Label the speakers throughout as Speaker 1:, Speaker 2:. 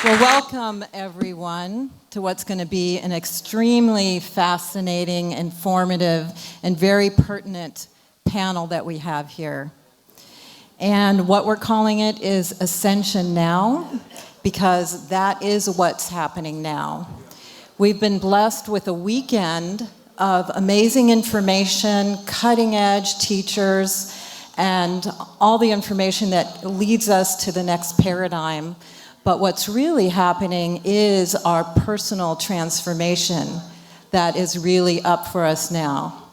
Speaker 1: Well, welcome everyone to what's going to be an extremely fascinating, informative, and very pertinent panel that we have here. And what we're calling it is Ascension Now, because that is what's happening now. We've been blessed with a weekend of amazing information, cutting-edge teachers, and all the information that leads us to the next paradigm. But what's really happening is our personal transformation that is really up for us now.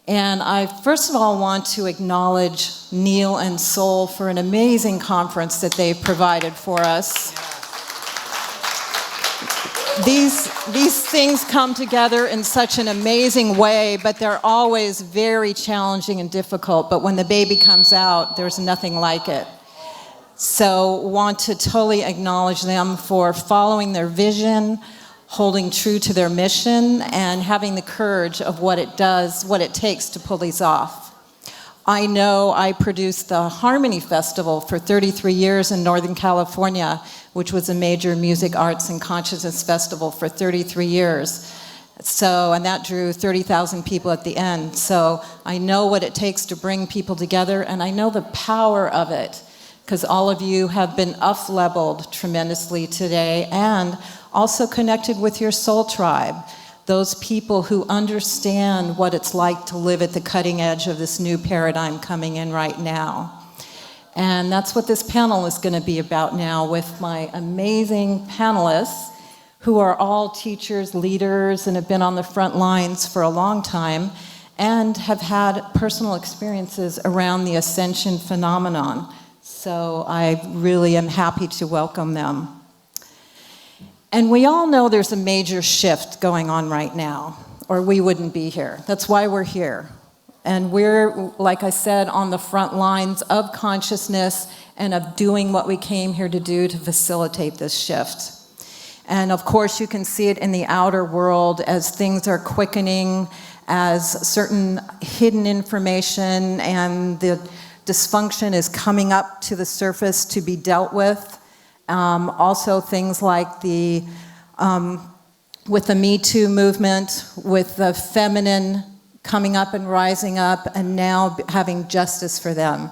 Speaker 1: And I first of all want to acknowledge Neil and Sol for an amazing conference that they've provided for us. These things come together in such an amazing way, but they're always very challenging and difficult. But when the baby comes out, there's nothing like it. So want to totally acknowledge them for following their vision, holding true to their mission, and having the courage of what it takes to pull these off. I know I produced the Harmony Festival for 33 years in Northern California, which was a major music, arts, and consciousness festival for 33 years. And that drew 30,000 people at the end. So I know what it takes to bring people together, and I know the power of it, because all of you have been up-leveled tremendously today and also connected with your soul tribe, those people who understand what it's like to live at the cutting edge of this new paradigm coming in right now. And that's what this panel is going to be about now with my amazing panelists who are all teachers, leaders, and have been on the front lines for a long time and have had personal experiences around the Ascension phenomenon. So I really am happy to welcome them. And we all know there's a major shift going on right now, or we wouldn't be here. That's why we're here. And we're, like I said, on the front lines of consciousness and of doing what we came here to do to facilitate this shift. And of course, you can see it in the outer world as things are quickening, as certain hidden information and the dysfunction is coming up to the surface to be dealt with. Also things like with the Me Too movement, with the feminine coming up and rising up, and now having justice for them.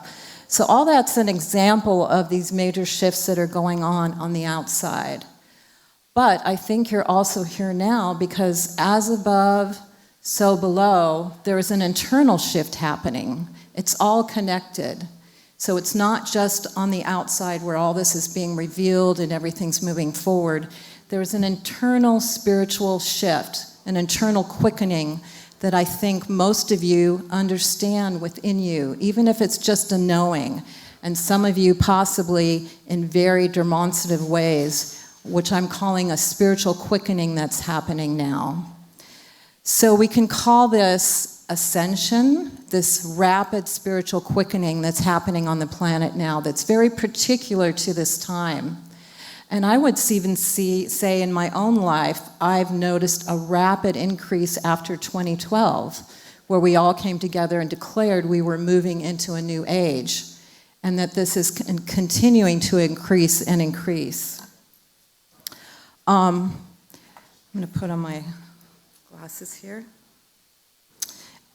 Speaker 1: So all that's an example of these major shifts that are going on the outside. But I think you're also here now because as above, so below, there is an internal shift happening. It's all connected. So it's not just on the outside where all this is being revealed and everything's moving forward. There's an internal spiritual shift, an internal quickening that I think most of you understand within you, even if it's just a knowing, and some of you possibly in very demonstrative ways, which I'm calling a spiritual quickening that's happening now. So we can call this Ascension, this rapid spiritual quickening that's happening on the planet now that's very particular to this time. And I would even say in my own life, I've noticed a rapid increase after 2012, where we all came together and declared we were moving into a new age, and that this is continuing to increase and increase. I'm going to put on my glasses here.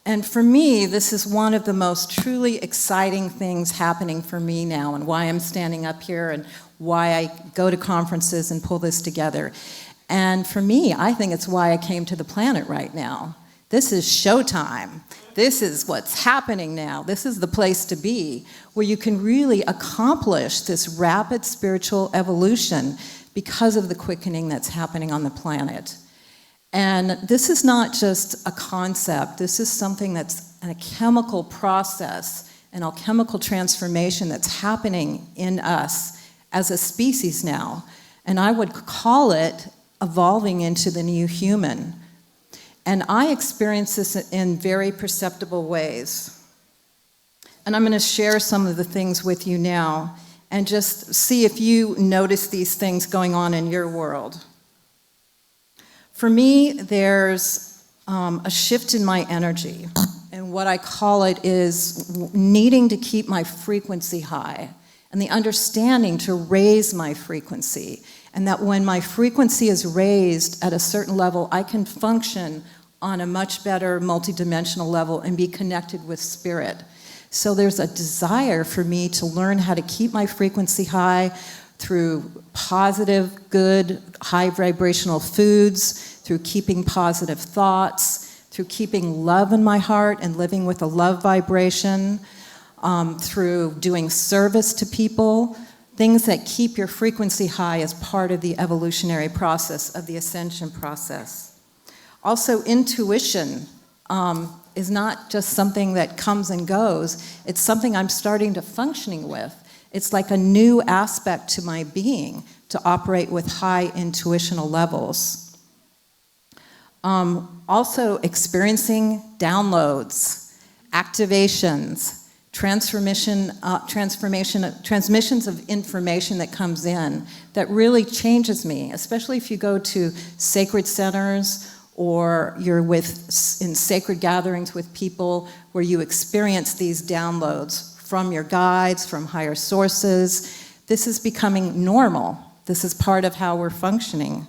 Speaker 1: And for me, this is one of the most truly exciting things happening for me now, and why I'm standing up here and why I go to conferences and pull this together. And for me, I think it's why I came to the planet right now. This is showtime. This is what's happening now. This is the place to be, where you can really accomplish this rapid spiritual evolution because of the quickening that's happening on the planet. And this is not just a concept. This is something that's a chemical process, an alchemical transformation that's happening in us as a species now. And I would call it evolving into the new human. And I experience this in very perceptible ways. And I'm going to share some of the things with you now and just see if you notice these things going on in your world. For me, there's a shift in my energy, and what I call it is needing to keep my frequency high and the understanding to raise my frequency, and that when my frequency is raised at a certain level, I can function on a much better multidimensional level and be connected with spirit. So there's a desire for me to learn how to keep my frequency high through positive, good, high vibrational foods, through keeping positive thoughts, through keeping love in my heart and living with a love vibration, through doing service to people, things that keep your frequency high as part of the evolutionary process of the ascension process. Also, intuition is not just something that comes and goes, it's something I'm starting to functioning with. It's like a new aspect to my being to operate with high intuitional levels. Also experiencing downloads, activations, transmissions of information that comes in that really changes me, especially if you go to sacred centers or you're in sacred gatherings with people where you experience these downloads from your guides, from higher sources. This is becoming normal. This is part of how we're functioning.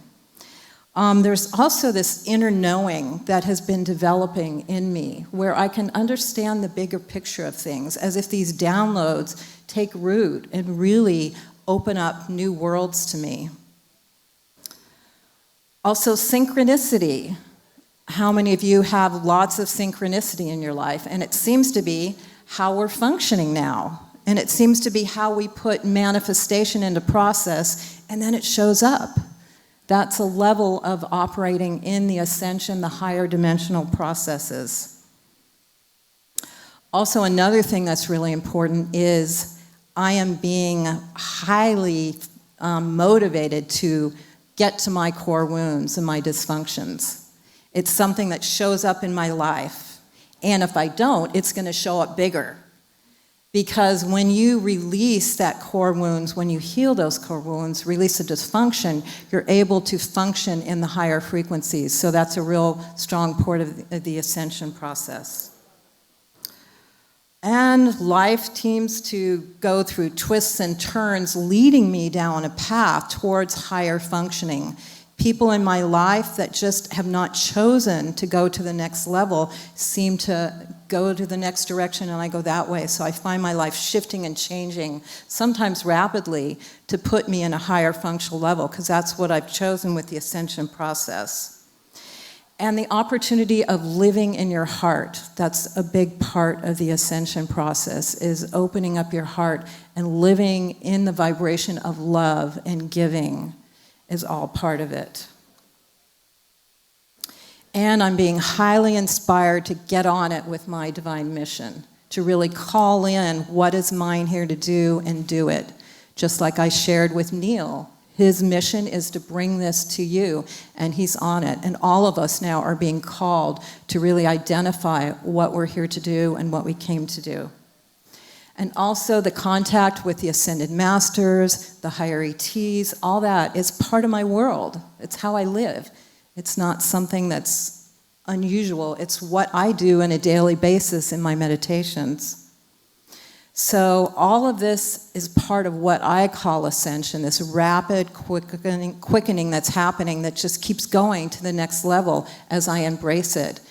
Speaker 1: There's also this inner knowing that has been developing in me, where I can understand the bigger picture of things, as if these downloads take root and really open up new worlds to me. Also, synchronicity. How many of you have lots of synchronicity in your life? And it seems to be how we're functioning now. And it seems to be how we put manifestation into process, and then it shows up. That's a level of operating in the ascension, the higher dimensional processes. Also, another thing that's really important is I am being highly motivated to get to my core wounds and my dysfunctions. It's something that shows up in my life. And if I don't, it's going to show up bigger. Because when you release that core wounds, when you heal those core wounds, release the dysfunction, you're able to function in the higher frequencies. So that's a real strong part of the ascension process. And life seems to go through twists and turns, leading me down a path towards higher functioning. People in my life that just have not chosen to go to the next level seem to go to the next direction, and I go that way. So I find my life shifting and changing, sometimes rapidly, to put me in a higher functional level, because that's what I've chosen with the ascension process. And the opportunity of living in your heart, that's a big part of the ascension process, is opening up your heart and living in the vibration of love and giving is all part of it. And I'm being highly inspired to get on it with my divine mission, to really call in what is mine here to do and do it. Just like I shared with Neil, his mission is to bring this to you, and he's on it. And all of us now are being called to really identify what we're here to do and what we came to do. And also the contact with the Ascended Masters, the higher ETs, all that is part of my world. It's how I live. It's not something that's unusual. It's what I do on a daily basis in my meditations. So all of this is part of what I call ascension, this rapid quickening that's happening that just keeps going to the next level as I embrace it.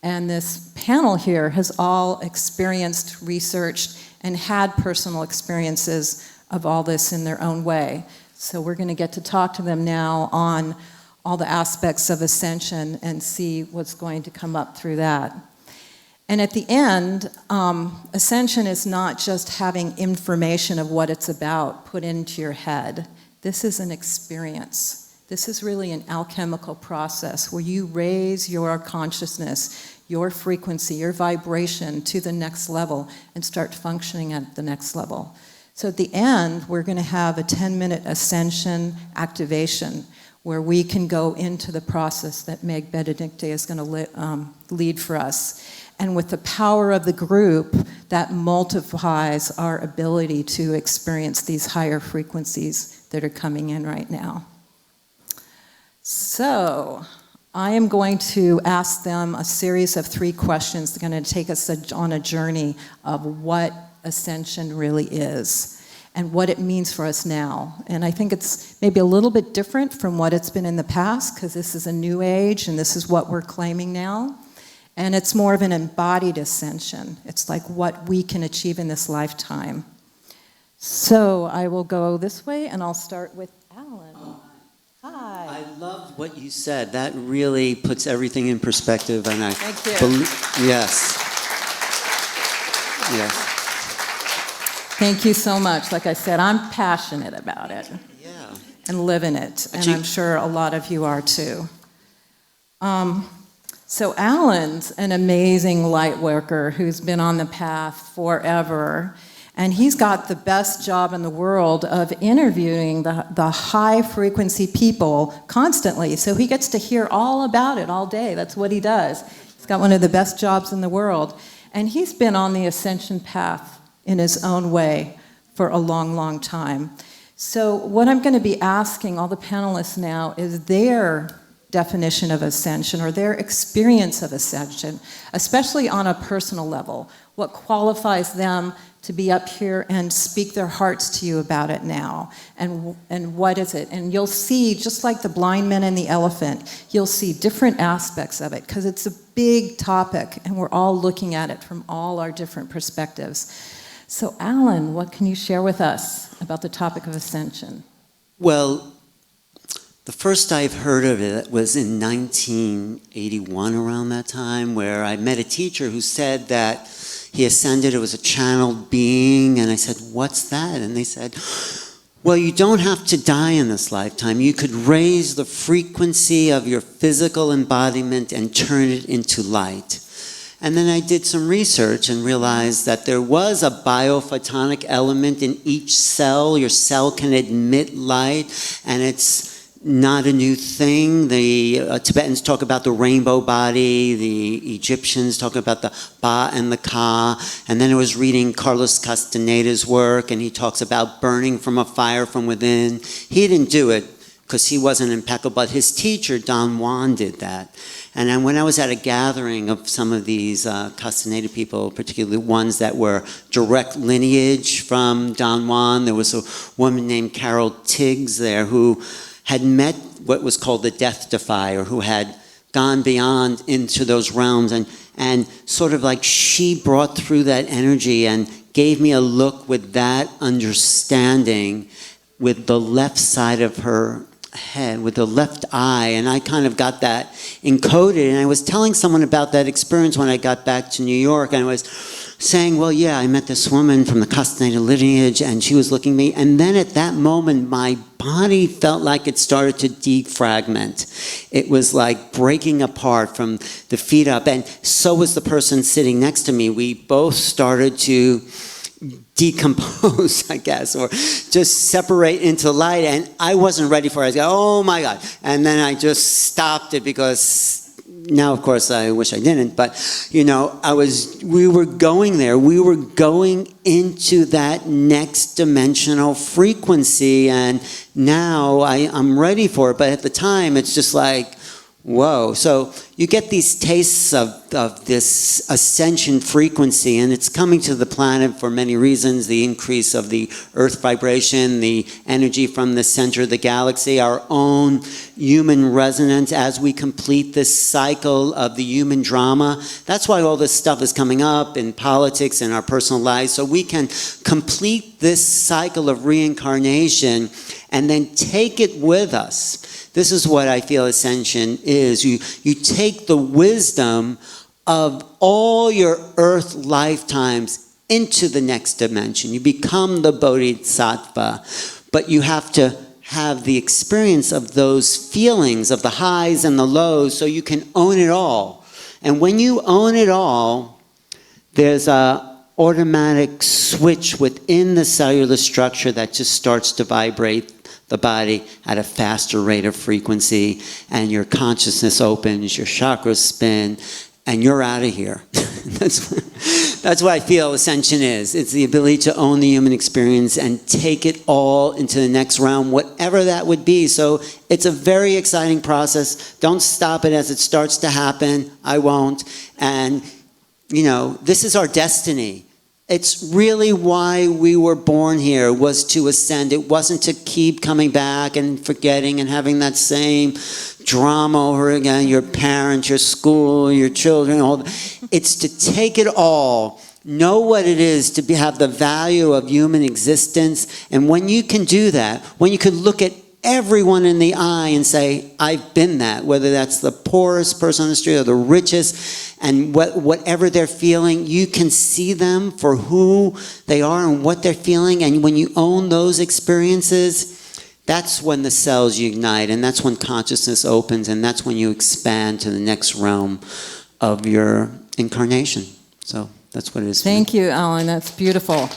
Speaker 1: And this panel here has all experienced, researched, and had personal experiences of all this in their own way. So we're going to get to talk to them now on all the aspects of ascension and see what's going to come up through that. And at the end, ascension is not just having information of what it's about put into your head. This is an experience. This is really an alchemical process where you raise your consciousness, your frequency, your vibration to the next level and start functioning at the next level. So at the end, we're going to have a 10-minute ascension activation where we can go into the process that Meg Benedicte is going to lead for us. And with the power of the group, that multiplies our ability to experience these higher frequencies that are coming in right now. So I am going to ask them a series of 3 questions. They're going to take us on a journey of what ascension really is. and what it means for us now. And I think it's maybe a little bit different from what it's been in the past, because this is a new age and this is what we're claiming now. And it's more of an embodied ascension. It's like what we can achieve in this lifetime. So I will go this way, and I'll start with Alan. Hi.
Speaker 2: I love what you said. That really puts everything in perspective, and I
Speaker 1: Thank you.
Speaker 2: Yes. Yes.
Speaker 1: Thank you so much. Like I said, I'm passionate about it.
Speaker 2: Yeah.
Speaker 1: And live in it, and I'm sure a lot of you are too. So Alan's an amazing light worker who's been on the path forever. And he's got the best job in the world of interviewing the high-frequency people constantly. So he gets to hear all about it all day. That's what he does. He's got one of the best jobs in the world. And he's been on the ascension path in his own way for a long, long time. So what I'm going to be asking all the panelists now is their definition of ascension or their experience of ascension, especially on a personal level. What qualifies them to be up here and speak their hearts to you about it now, and what is it? And you'll see, just like the blind man and the elephant, you'll see different aspects of it, because it's a big topic, and we're all looking at it from all our different perspectives. So Alan, what can you share with us about the topic of ascension?
Speaker 2: Well, the first I've heard of it was in 1981, around that time, where I met a teacher who said that he ascended, it was a channeled being, and I said, what's that? And they said, well, you don't have to die in this lifetime. You could raise the frequency of your physical embodiment and turn it into light. And then I did some research and realized that there was a biophotonic element in each cell. Your cell can emit light, and it's not a new thing. The Tibetans talk about the rainbow body, the Egyptians talk about the Ba and the Ka, and then I was reading Carlos Castaneda's work, and he talks about burning from a fire from within. He didn't do it because he wasn't impeccable, but his teacher, Don Juan, did that. And then when I was at a gathering of some of these Castaneda people, particularly ones that were direct lineage from Don Juan, there was a woman named Carol Tiggs there who had met what was called the Death Defier, who had gone beyond into those realms, and sort of like she brought through that energy and gave me a look with that understanding with the left side of her head, with the left eye, and I kind of got that encoded. And I was telling someone about that experience when I got back to New York, and I was saying, well, yeah, I met this woman from the Castaneda lineage, and she was looking at me, and then at that moment, my body felt like it started to defragment. It was like breaking apart from the feet up, and so was the person sitting next to me. We both started to decompose, I guess, or just separate into light, and I wasn't ready for it. I was like, oh my God. And then I just stopped it, because now, of course, I wish I didn't, but, you know, we were going there. We were going into that next dimensional frequency, and now I'm ready for it. But at the time, it's just like, whoa. So you get these tastes of this ascension frequency, and it's coming to the planet for many reasons: the increase of the Earth vibration, the energy from the center of the galaxy, our own human resonance as we complete this cycle of the human drama. That's why all this stuff is coming up in politics and our personal lives, so we can complete this cycle of reincarnation and then take it with us. This is what I feel ascension is. You take the wisdom of all your earth lifetimes into the next dimension. You become the bodhisattva, but you have to have the experience of those feelings of the highs and the lows so you can own it all. And when you own it all, there's a automatic switch within the cellular structure that just starts to vibrate the body at a faster rate of frequency, and your consciousness opens, your chakras spin, and you're out of here. That's what I feel ascension is. It's the ability to own the human experience and take it all into the next realm, whatever that would be. So it's a very exciting process. Don't stop it as it starts to happen. I won't. And, you know, this is our destiny. It's really why we were born here, was to ascend. It wasn't to keep coming back and forgetting and having that same drama over again, your parents, your school, your children, all. It's to take it all, know what it is to have the value of human existence. And when you can do that, when you can look at everyone in the eye and say, I've been that, whether that's the poorest person on the street or the richest, and whatever they're feeling, you can see them for who they are and what they're feeling. And when you own those experiences, that's when the cells ignite, and that's when consciousness opens, and that's when you expand to the next realm of your incarnation. So that's what it is.
Speaker 1: Thank you, Alan. That's beautiful.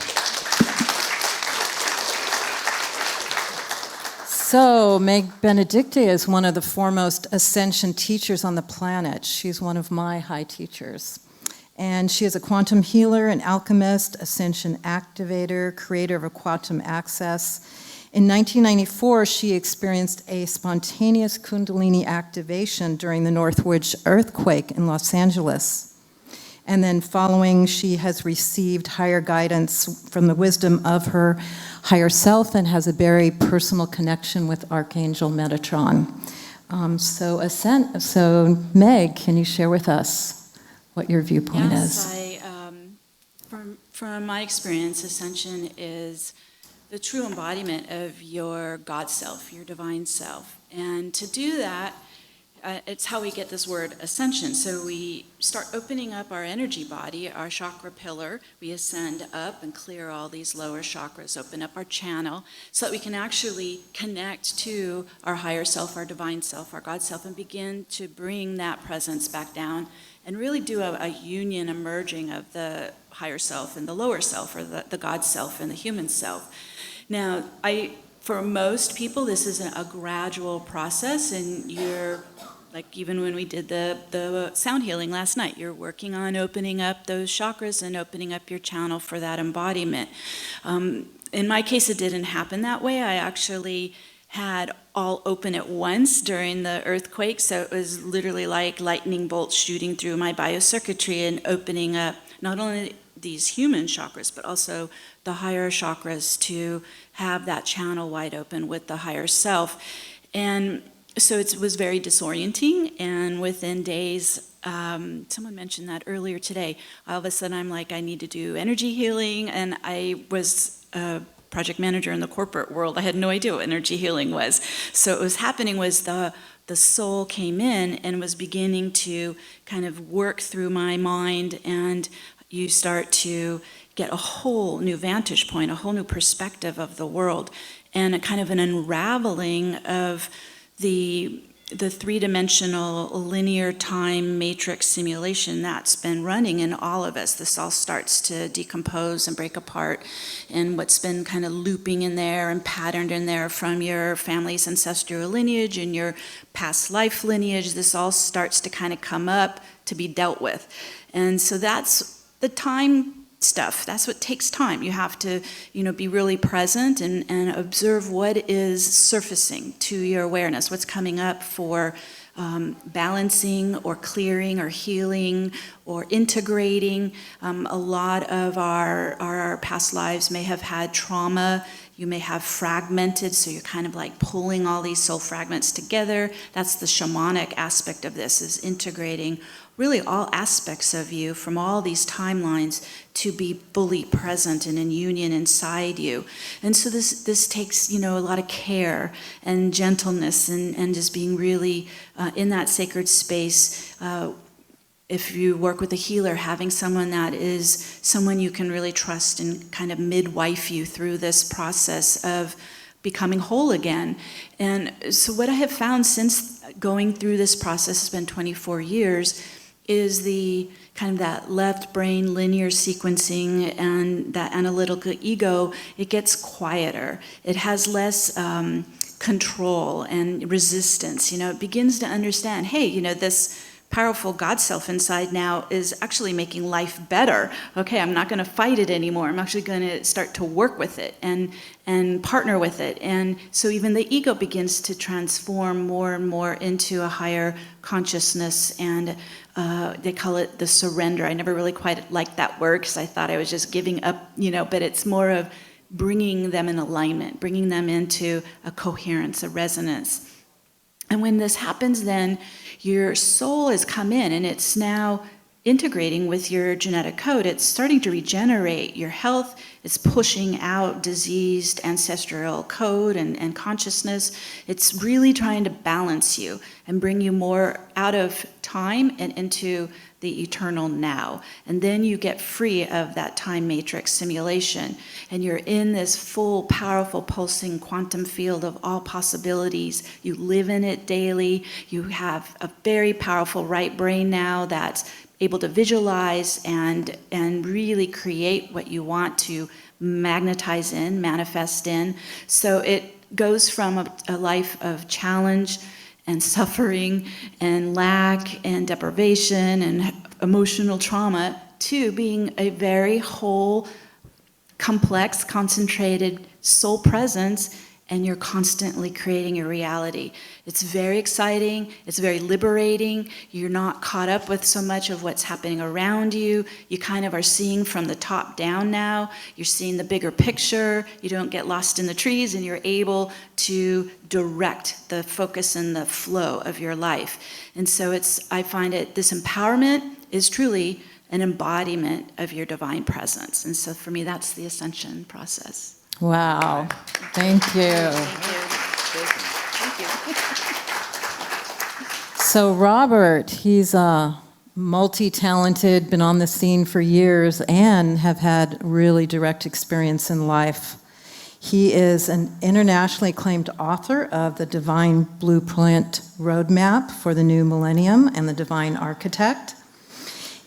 Speaker 1: So, Meg Benedicte is one of the foremost Ascension teachers on the planet. She's one of my high teachers. And she is a quantum healer, an alchemist, Ascension activator, creator of a quantum access. In 1994, she experienced a spontaneous Kundalini activation during the Northridge earthquake in Los Angeles. And then following, she has received higher guidance from the wisdom of her higher self and has a very personal connection with Archangel Metatron. So Meg, can you share with us what your viewpoint is?
Speaker 3: Yes, from my experience, Ascension is the true embodiment of your God self, your divine self. And to do that, it's how we get this word ascension. So we start opening up our energy body, our chakra pillar. We ascend up and clear all these lower chakras, open up our channel, so that we can actually connect to our higher self, our divine self, our God self, and begin to bring that presence back down and really do a union, a merging of the higher self and the lower self, or the God self and the human self. Now, for most people, this is a gradual process, and you're, like even when we did the sound healing last night, you're working on opening up those chakras and opening up your channel for that embodiment. In my case, it didn't happen that way. I actually had all open at once during the earthquake, so it was literally like lightning bolts shooting through my biocircuitry and opening up not only these human chakras, but also the higher chakras to have that channel wide open with the higher self. And so it was very disorienting, and within days, someone mentioned that earlier today, all of a sudden I'm like, I need to do energy healing, and I was a project manager in the corporate world. I had no idea what energy healing was. So what was happening was the soul came in and was beginning to kind of work through my mind, and you start to get a whole new vantage point, a whole new perspective of the world, and a kind of an unraveling of the three-dimensional linear time matrix simulation that's been running in all of us. This all starts to decompose and break apart, and what's been kind of looping in there and patterned in there from your family's ancestral lineage and your past life lineage, this all starts to kind of come up to be dealt with. And so that's the time stuff. That's what takes time. You have to, be really present and observe what is surfacing to your awareness, what's coming up for balancing or clearing or healing or integrating. A lot of our past lives may have had trauma. You may have fragmented, so you're kind of like pulling all these soul fragments together. That's the shamanic aspect of this, is integrating really all aspects of you from all these timelines to be fully present and in union inside you. And so this takes, a lot of care and gentleness and just being really in that sacred space. If you work with a healer, having someone that is someone you can really trust and kind of midwife you through this process of becoming whole again. And so what I have found since going through this process, has been 24 years, is the kind of that left brain linear sequencing and that analytical ego, it gets quieter. It has less control and resistance. It begins to understand, hey, this powerful God self inside now is actually making life better. Okay, I'm not going to fight it anymore. I'm actually going to start to work with it and partner with it. And so even the ego begins to transform more and more into a higher consciousness, and they call it the surrender. I never really quite liked that word because I thought I was just giving up, but it's more of bringing them in alignment, bringing them into a coherence, a resonance. And when this happens, then your soul has come in and it's now integrating with your genetic code. It's starting to regenerate your health. It's pushing out diseased ancestral code and consciousness. It's really trying to balance you and bring you more out of time and into the eternal now. And then you get free of that time matrix simulation. And you're in this full, powerful, pulsing quantum field of all possibilities. You live in it daily. You have a very powerful right brain now that's able to visualize and really create what you want to magnetize in, manifest in. So it goes from a life of challenge and suffering and lack and deprivation and emotional trauma to being a very whole, complex, concentrated soul presence, and you're constantly creating your reality. It's very exciting, it's very liberating. You're not caught up with so much of what's happening around you. You kind of are seeing from the top down now. You're seeing the bigger picture. You don't get lost in the trees, and you're able to direct the focus and the flow of your life. And so I find this empowerment is truly an embodiment of your divine presence. And so for me, that's the ascension process.
Speaker 1: Wow. Thank you.
Speaker 3: Thank you.
Speaker 1: So Robert, he's multi-talented, been on the scene for years, and have had really direct experience in life. He is an internationally acclaimed author of the Divine Blueprint Roadmap for the New Millennium and the Divine Architect.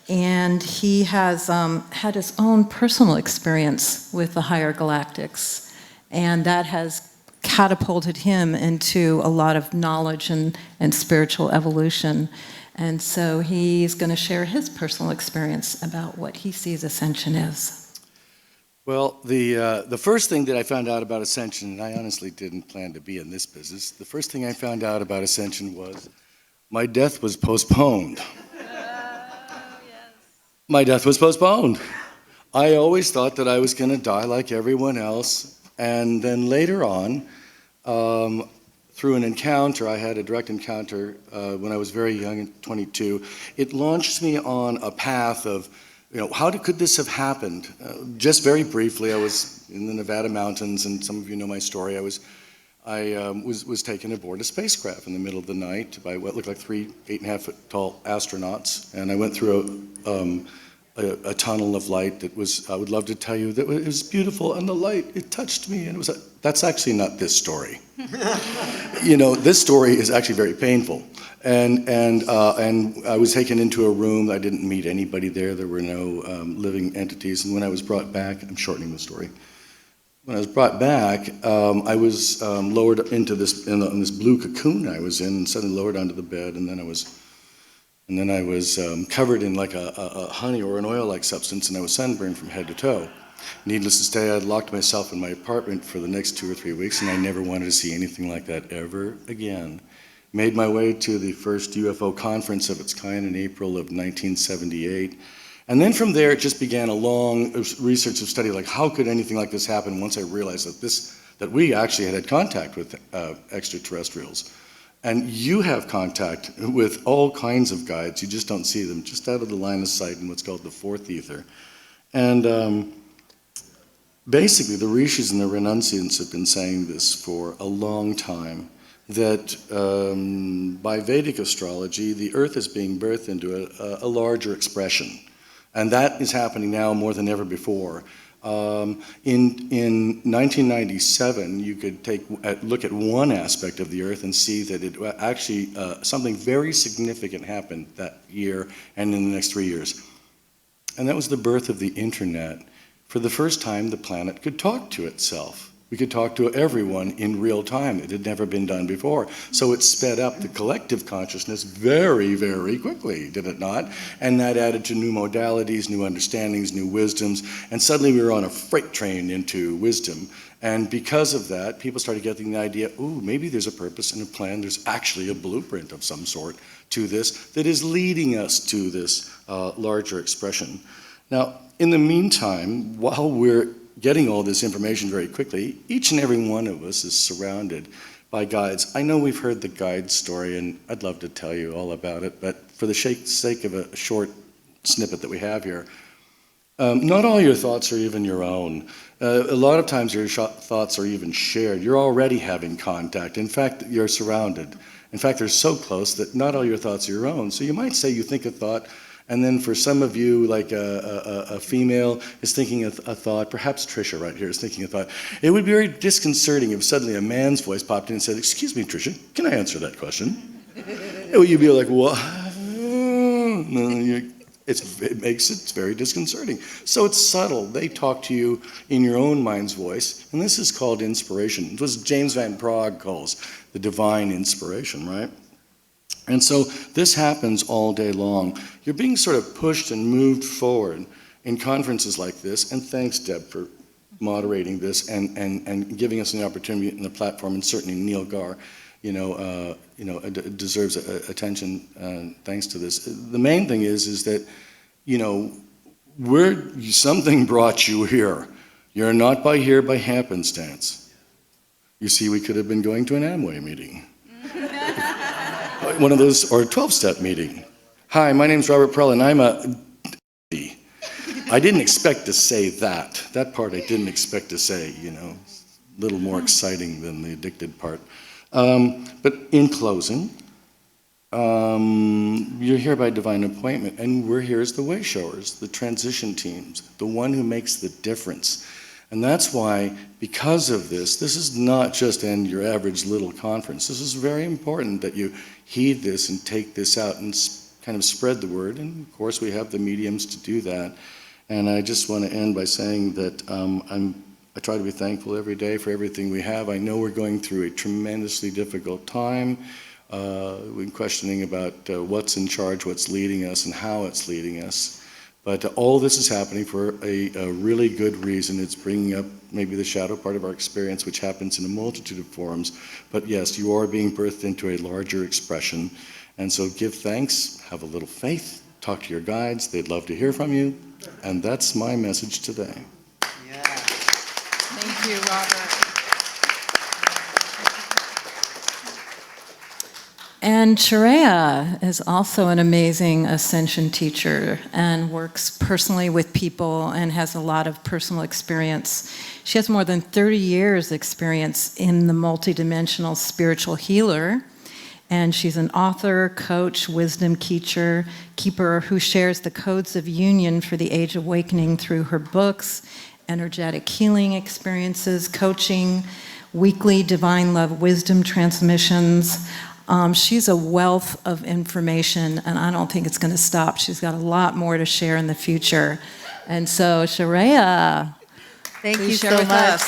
Speaker 1: And he has had his own personal experience with the higher galactics, and that has catapulted him into a lot of knowledge and spiritual evolution. And so he's going to share his personal experience about what he sees Ascension is.
Speaker 4: Well, the first thing that I found out about Ascension, and I honestly didn't plan to be in this business, the first thing I found out about Ascension was my death was postponed. My death was postponed. I always thought that I was going to die like everyone else, and then later on, through an encounter, I had a direct encounter when I was very young, 22. It launched me on a path of, how could this have happened? Just very briefly, I was in the Nevada mountains, and some of you know my story. I was taken aboard a spacecraft in the middle of the night by what looked like 3 8.5-foot tall astronauts, and I went through a tunnel of light that was, I would love to tell you, that it was beautiful, and the light, it touched me, and that's actually not this story. This story is actually very painful. And I was taken into a room. I didn't meet anybody there. There were no living entities. And when I was brought back, I'm shortening the story. When I was brought back, I was lowered into in this blue cocoon I was in, and suddenly lowered onto the bed, and then I was covered in like a honey or an oil-like substance, and I was sunburned from head to toe. Needless to say, I had locked myself in my apartment for the next 2 or 3 weeks, and I never wanted to see anything like that ever again. Made my way to the first UFO conference of its kind in April of 1978. And then from there, it just began a long research of study, like how could anything like this happen once I realized that we actually had contact with extraterrestrials. And you have contact with all kinds of guides. You just don't see them, just out of the line of sight in what's called the fourth ether. And basically, the rishis and the renunciants have been saying this for a long time, that by Vedic astrology, the Earth is being birthed into a larger expression. And that is happening now more than ever before. In 1997, you could look at one aspect of the Earth and see that it actually, something very significant happened that year and in the next 3 years. And that was the birth of the internet. For the first time, the planet could talk to itself. We could talk to everyone in real time. It had never been done before. So it sped up the collective consciousness very, very quickly, did it not? And that added to new modalities, new understandings, new wisdoms. And suddenly we were on a freight train into wisdom. And because of that, people started getting the idea, ooh, maybe there's a purpose and a plan. There's actually a blueprint of some sort to this that is leading us to this larger expression. Now, in the meantime, while we're getting all this information very quickly, each and every one of us is surrounded by guides. I know we've heard the guide story, and I'd love to tell you all about it, but for the sake of a short snippet that we have here, not all your thoughts are even your own. A lot of times your thoughts are even shared. You're already having contact. In fact, you're surrounded. In fact, they're so close that not all your thoughts are your own. So you might say you think a thought, and then for some of you, like a female is thinking a thought, perhaps Tricia right here is thinking a thought. It would be very disconcerting if suddenly a man's voice popped in and said, "Excuse me, Tricia, can I answer that question?" You'd be like, "What?" No, it makes it very disconcerting. So it's subtle. They talk to you in your own mind's voice, and this is called inspiration. It was James Van Praagh calls the divine inspiration, right? And so this happens all day long. You're being sort of pushed and moved forward in conferences like this, and thanks, Deb, for moderating this and giving us an opportunity and the platform, and certainly Neil Gar, deserves attention thanks to this. The main thing is that, something brought you here. You're not here by happenstance. You see, we could have been going to an Amway meeting. One of those, or a 12-step meeting. Hi, my name's Robert Perala, and I'm a I didn't expect to say that. That part I didn't expect to say, a little more exciting than the addicted part. But in closing, you're here by divine appointment, and we're here as the way showers, the transition teams, the one who makes the difference. And that's why, because of this is not just your average little conference. This is very important that you heed this and take this out and kind of spread the word. And of course, we have the mediums to do that. And I just want to end by saying that I try to be thankful every day for everything we have. I know we're going through a tremendously difficult time. We've been questioning about what's in charge, what's leading us, and how it's leading us. But all this is happening for a really good reason. It's bringing up maybe the shadow part of our experience, which happens in a multitude of forms. But yes, you are being birthed into a larger expression. And so give thanks, have a little faith, talk to your guides. They'd love to hear from you. And that's my message today.
Speaker 1: Yeah. Thank you, Robert. And Chireya is also an amazing Ascension teacher and works personally with people and has a lot of personal experience. She has more than 30 years experience in the multidimensional spiritual healer. And she's an author, coach, wisdom keeper who shares the codes of union for the age awakening through her books, energetic healing experiences, coaching, weekly divine love wisdom transmissions. She's a wealth of information, and I don't think it's going to stop. She's got a lot more to share in the future. And so, Chireya,
Speaker 5: thank you
Speaker 1: share
Speaker 5: so
Speaker 1: with
Speaker 5: much.
Speaker 1: us.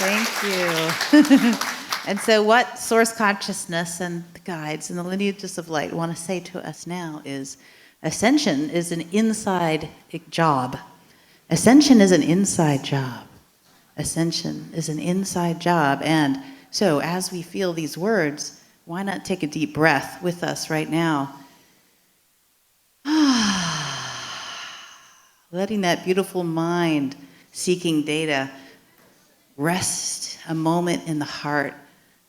Speaker 5: Thank you. And so what Source Consciousness and the guides and the lineages of light want to say to us now is Ascension is an inside job. Ascension is an inside job. Ascension is an inside job. And so as we feel these words, why not take a deep breath with us right now? Letting that beautiful mind seeking data rest a moment in the heart.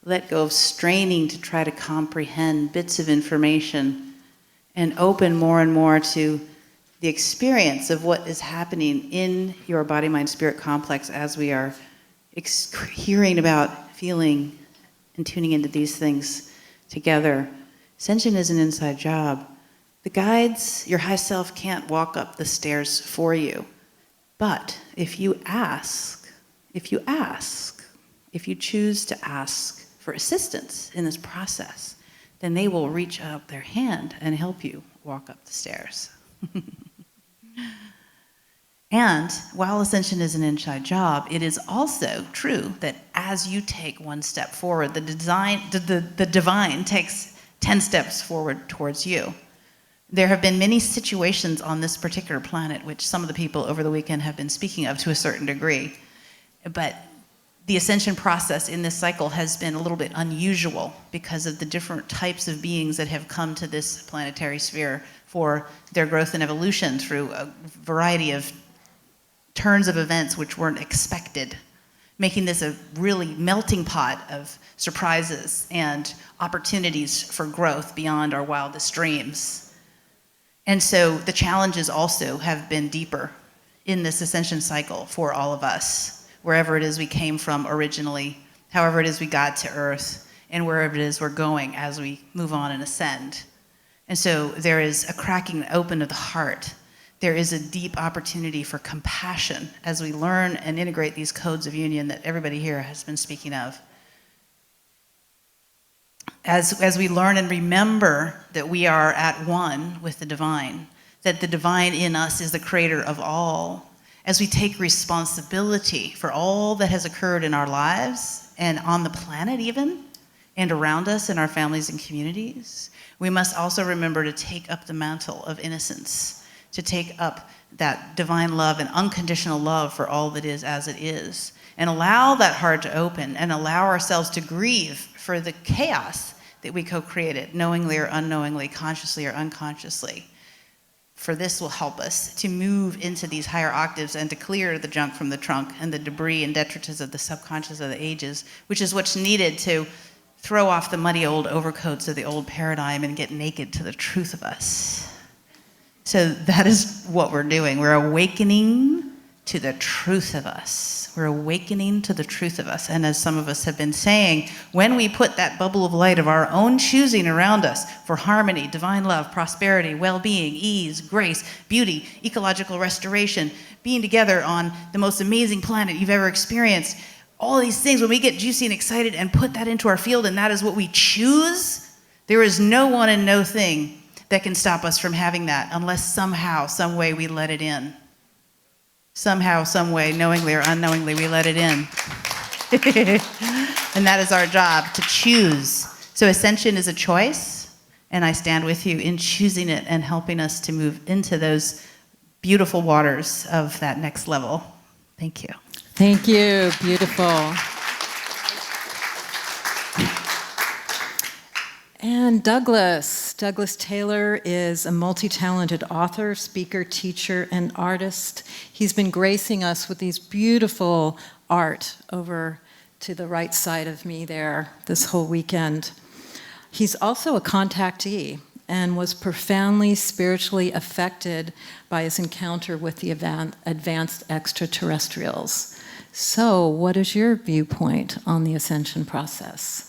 Speaker 5: Let go of straining to try to comprehend bits of information and open more and more to the experience of what is happening in your body-mind-spirit complex as we are hearing about, feeling, and tuning into these things together. Ascension is an inside job. The guides, your high self can't walk up the stairs for you. But if you choose to ask for assistance in this process, then they will reach out their hand and help you walk up the stairs. And while ascension is an inside job, it is also true that as you take one step forward, the divine takes 10 steps forward towards you. There have been many situations on this particular planet, which some of the people over the weekend have been speaking of to a certain degree. But the ascension process in this cycle has been a little bit unusual because of the different types of beings that have come to this planetary sphere for their growth and evolution through a variety of turns of events which weren't expected, making this a really melting pot of surprises and opportunities for growth beyond our wildest dreams. And so the challenges also have been deeper in this ascension cycle for all of us, wherever it is we came from originally, however it is we got to Earth, and wherever it is we're going as we move on and ascend. And so there is a cracking open of the heart. There is a deep opportunity for compassion as we learn and integrate these codes of union that everybody here has been speaking of. As we learn and remember that we are at one with the divine, that the divine in us is the creator of all, as we take responsibility for all that has occurred in our lives and on the planet even, and around us in our families and communities, we must also remember to take up the mantle of innocence, to take up that divine love and unconditional love for all that is as it is, and allow that heart to open and allow ourselves to grieve for the chaos that we co-created, knowingly or unknowingly, consciously or unconsciously. For this will help us to move into these higher octaves and to clear the junk from the trunk and the debris and detritus of the subconscious of the ages, which is what's needed to throw off the muddy old overcoats of the old paradigm and get naked to the truth of us. So that is what we're doing. We're awakening to the truth of us. We're awakening to the truth of us. And as some of us have been saying, when we put that bubble of light of our own choosing around us for harmony, divine love, prosperity, well-being, ease, grace, beauty, ecological restoration, being together on the most amazing planet you've ever experienced, all these things, when we get juicy and excited and put that into our field and that is what we choose, there is no one and no thing that can stop us from having that unless somehow, some way we let it in. Somehow, some way, knowingly or unknowingly, we let it in. And that is our job, to choose. So ascension is a choice, and I stand with you in choosing it and helping us to move into those beautiful waters of that next level. Thank you.
Speaker 1: Thank you. Beautiful. And Douglas Taylor is a multi-talented author, speaker, teacher, and artist. He's been gracing us with these beautiful art over to the right side of me there this whole weekend. He's also a contactee and was profoundly spiritually affected by his encounter with the advanced extraterrestrials. So, what is your viewpoint on the ascension process?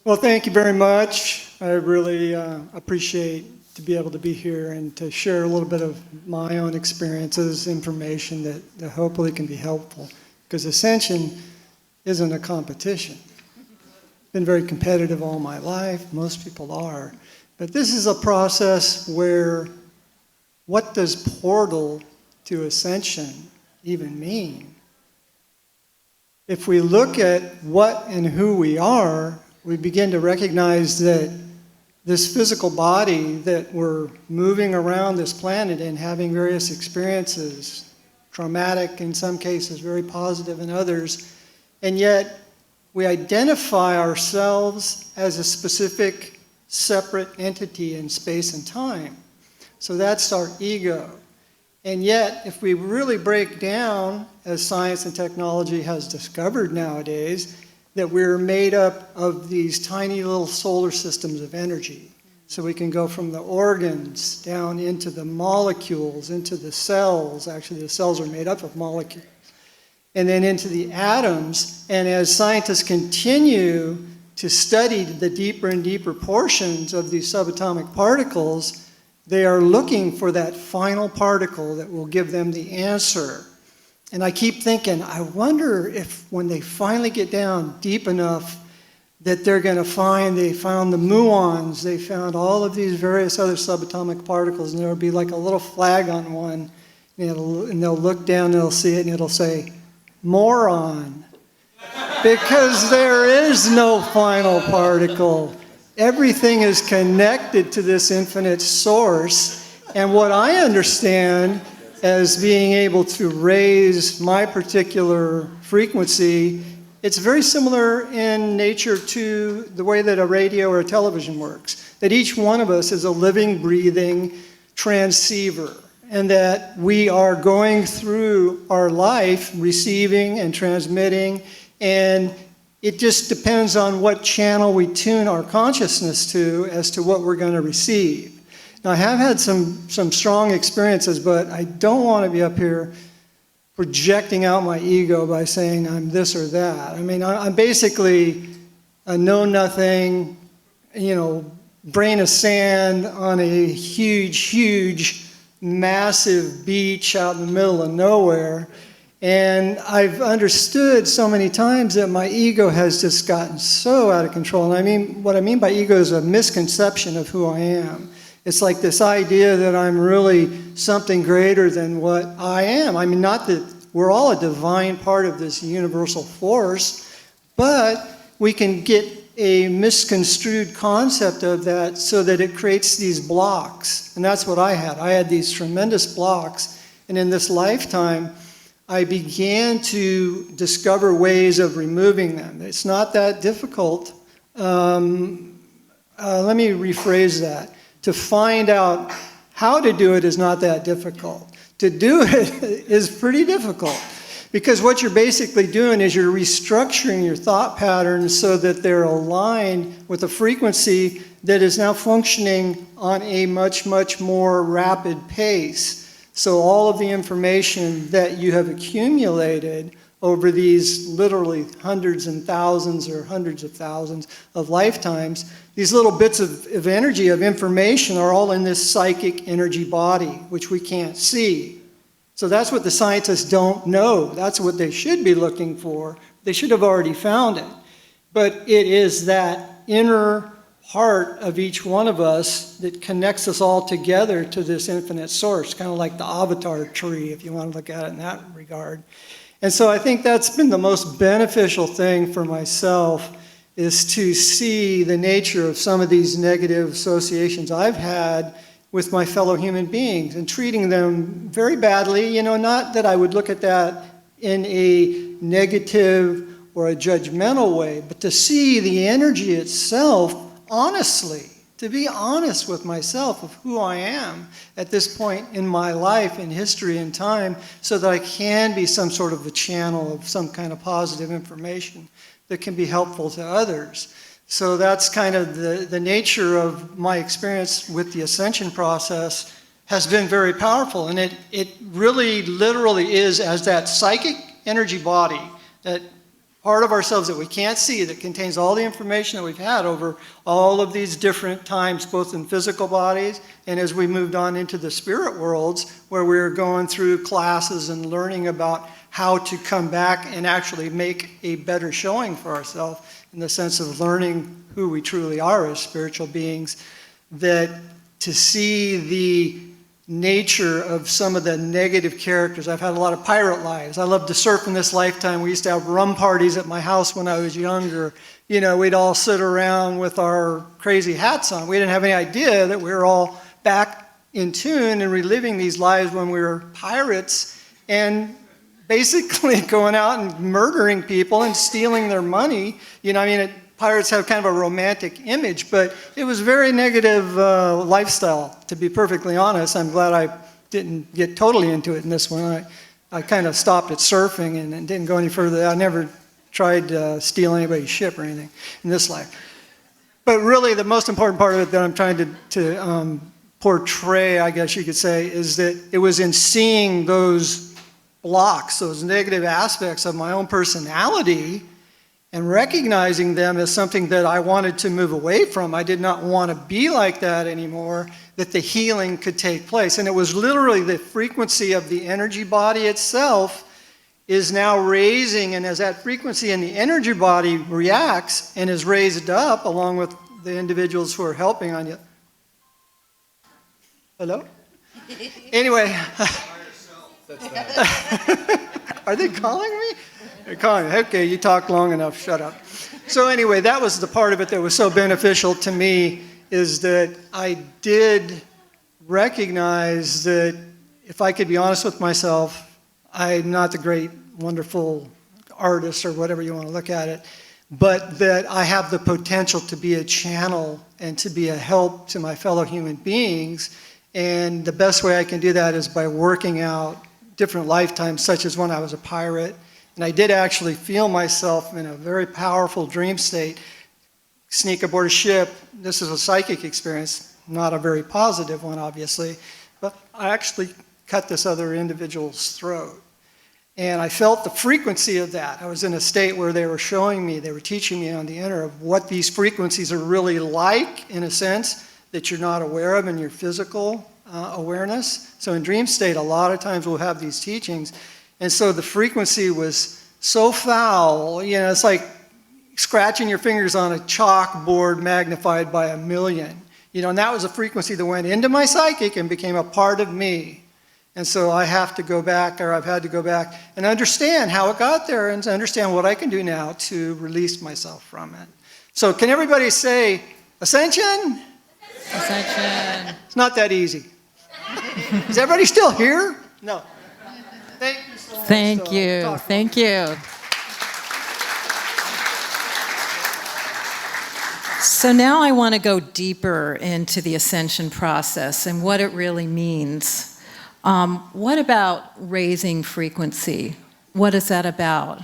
Speaker 6: Well, thank you very much. I really appreciate to be able to be here and to share a little bit of my own experiences, information that hopefully can be helpful. Because Ascension isn't a competition. Been very competitive all my life. Most people are. But this is a process where what does portal to Ascension even mean? If we look at what and who we are, we begin to recognize that this physical body that we're moving around this planet and having various experiences, traumatic in some cases, very positive in others, and yet we identify ourselves as a specific separate entity in space and time. So that's our ego. And yet, if we really break down, as science and technology has discovered nowadays, that we're made up of these tiny little solar systems of energy. So we can go from the organs down into the molecules, into the cells. Actually, the cells are made up of molecules. And then into the atoms. And as scientists continue to study the deeper and deeper portions of these subatomic particles, they are looking for that final particle that will give them the answer. And I keep thinking, I wonder if when they finally get down deep enough that they're going to find, they found the muons, they found all of these various other subatomic particles, and there will be like a little flag on one, and they'll look down and they'll see it and it'll say, moron. Because there is no final particle. Everything is connected to this infinite source. And what I understand as being able to raise my particular frequency, it's very similar in nature to the way that a radio or a television works. That each one of us is a living, breathing transceiver. And that we are going through our life receiving and transmitting, and it just depends on what channel we tune our consciousness to as to what we're going to receive. Now, I have had some strong experiences, but I don't want to be up here projecting out my ego by saying I'm this or that. I mean, I'm basically a know-nothing, grain of sand on a huge, massive beach out in the middle of nowhere. And I've understood so many times that my ego has just gotten so out of control. And what I mean by ego is a misconception of who I am. It's like this idea that I'm really something greater than what I am. I mean, not that we're all a divine part of this universal force, but we can get a misconstrued concept of that so that it creates these blocks. And that's what I had. I had these tremendous blocks. And in this lifetime, I began to discover ways of removing them. It's not that difficult. Let me rephrase that. To find out how to do it is not that difficult. To do it is pretty difficult. Because what you're basically doing is you're restructuring your thought patterns so that they're aligned with a frequency that is now functioning on a much more rapid pace. So all of the information that you have accumulated over these literally hundreds and thousands or hundreds of thousands of lifetimes, these little bits of energy, of information are all in this psychic energy body, which we can't see. So that's what the scientists don't know. That's what they should be looking for. They should have already found it. But it is that inner heart of each one of us that connects us all together to this infinite source, kind of like the avatar tree, if you want to look at it in that regard. And so I think that's been the most beneficial thing for myself, is to see the nature of some of these negative associations I've had with my fellow human beings and treating them very badly. Not that I would look at that in a negative or a judgmental way, but to see the energy itself honestly, to be honest with myself of who I am at this point in my life, in history and time, so that I can be some sort of a channel of some kind of positive information that can be helpful to others. So that's kind of the nature of my experience with the Ascension process has been very powerful. And it really literally is as that psychic energy body, that part of ourselves that we can't see, that contains all the information that we've had over all of these different times, both in physical bodies and as we moved on into the spirit worlds, where we were going through classes and learning about how to come back and actually make a better showing for ourselves, in the sense of learning who we truly are as spiritual beings, that to see the nature of some of the negative characters. I've had a lot of pirate lives. I loved to surf in this lifetime. We used to have rum parties at my house when I was younger. We'd all sit around with our crazy hats on. We didn't have any idea that we were all back in tune and reliving these lives when we were pirates and basically going out and murdering people and stealing their money. Pirates have kind of a romantic image, but it was a very negative lifestyle, to be perfectly honest. I'm glad I didn't get totally into it in this one. I kind of stopped at surfing and didn't go any further. I never tried to steal anybody's ship or anything in this life. But really, the most important part of it that I'm trying to portray, I guess you could say, is that it was in seeing those blocks, those negative aspects of my own personality, and recognizing them as something that I wanted to move away from. I did not want to be like that anymore, that the healing could take place. And it was literally the frequency of the energy body itself is now raising, and as that frequency in the energy body reacts and is raised up along with the individuals who are helping on you. Hello? Anyway, Are they calling me? They're calling me. Okay, you talked long enough. Shut up. So anyway, that was the part of it that was so beneficial to me, is that I did recognize that if I could be honest with myself, I'm not the great, wonderful artist or whatever you want to look at it, but that I have the potential to be a channel and to be a help to my fellow human beings. And the best way I can do that is by working out different lifetimes, such as when I was a pirate. And I did actually feel myself in a very powerful dream state, sneak aboard a ship. This is a psychic experience, not a very positive one, obviously, but I actually cut this other individual's throat. And I felt the frequency of that. I was in a state where they were showing me, they were teaching me on the inner of what these frequencies are really like, in a sense, that you're not aware of in your physical awareness. So in dream state, a lot of times we'll have these teachings. And so the frequency was so foul, it's like scratching your fingers on a chalkboard magnified by 1,000,000. And that was a frequency that went into my psychic and became a part of me. And so I have to go back, or I've had to go back and understand how it got there and to understand what I can do now to release myself from it. So can everybody say, Ascension?
Speaker 1: Ascension.
Speaker 6: It's not that easy. Is everybody still here? No. Thank you so much.
Speaker 1: Thank you. Thank you. So now I want to go deeper into the ascension process and what it really means. What about raising frequency? What is that about?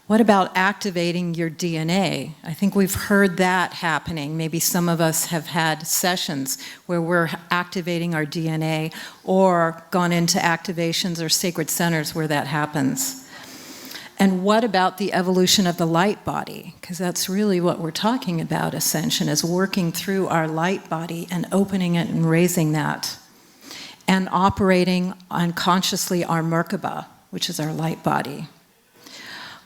Speaker 1: What about activating your DNA? I think we've heard that happening. Maybe some of us have had sessions where we're activating our DNA or gone into activations or sacred centers where that happens. And what about the evolution of the light body? Because that's really what we're talking about, ascension, is working through our light body and opening it and raising that. And operating unconsciously our Merkaba, which is our light body.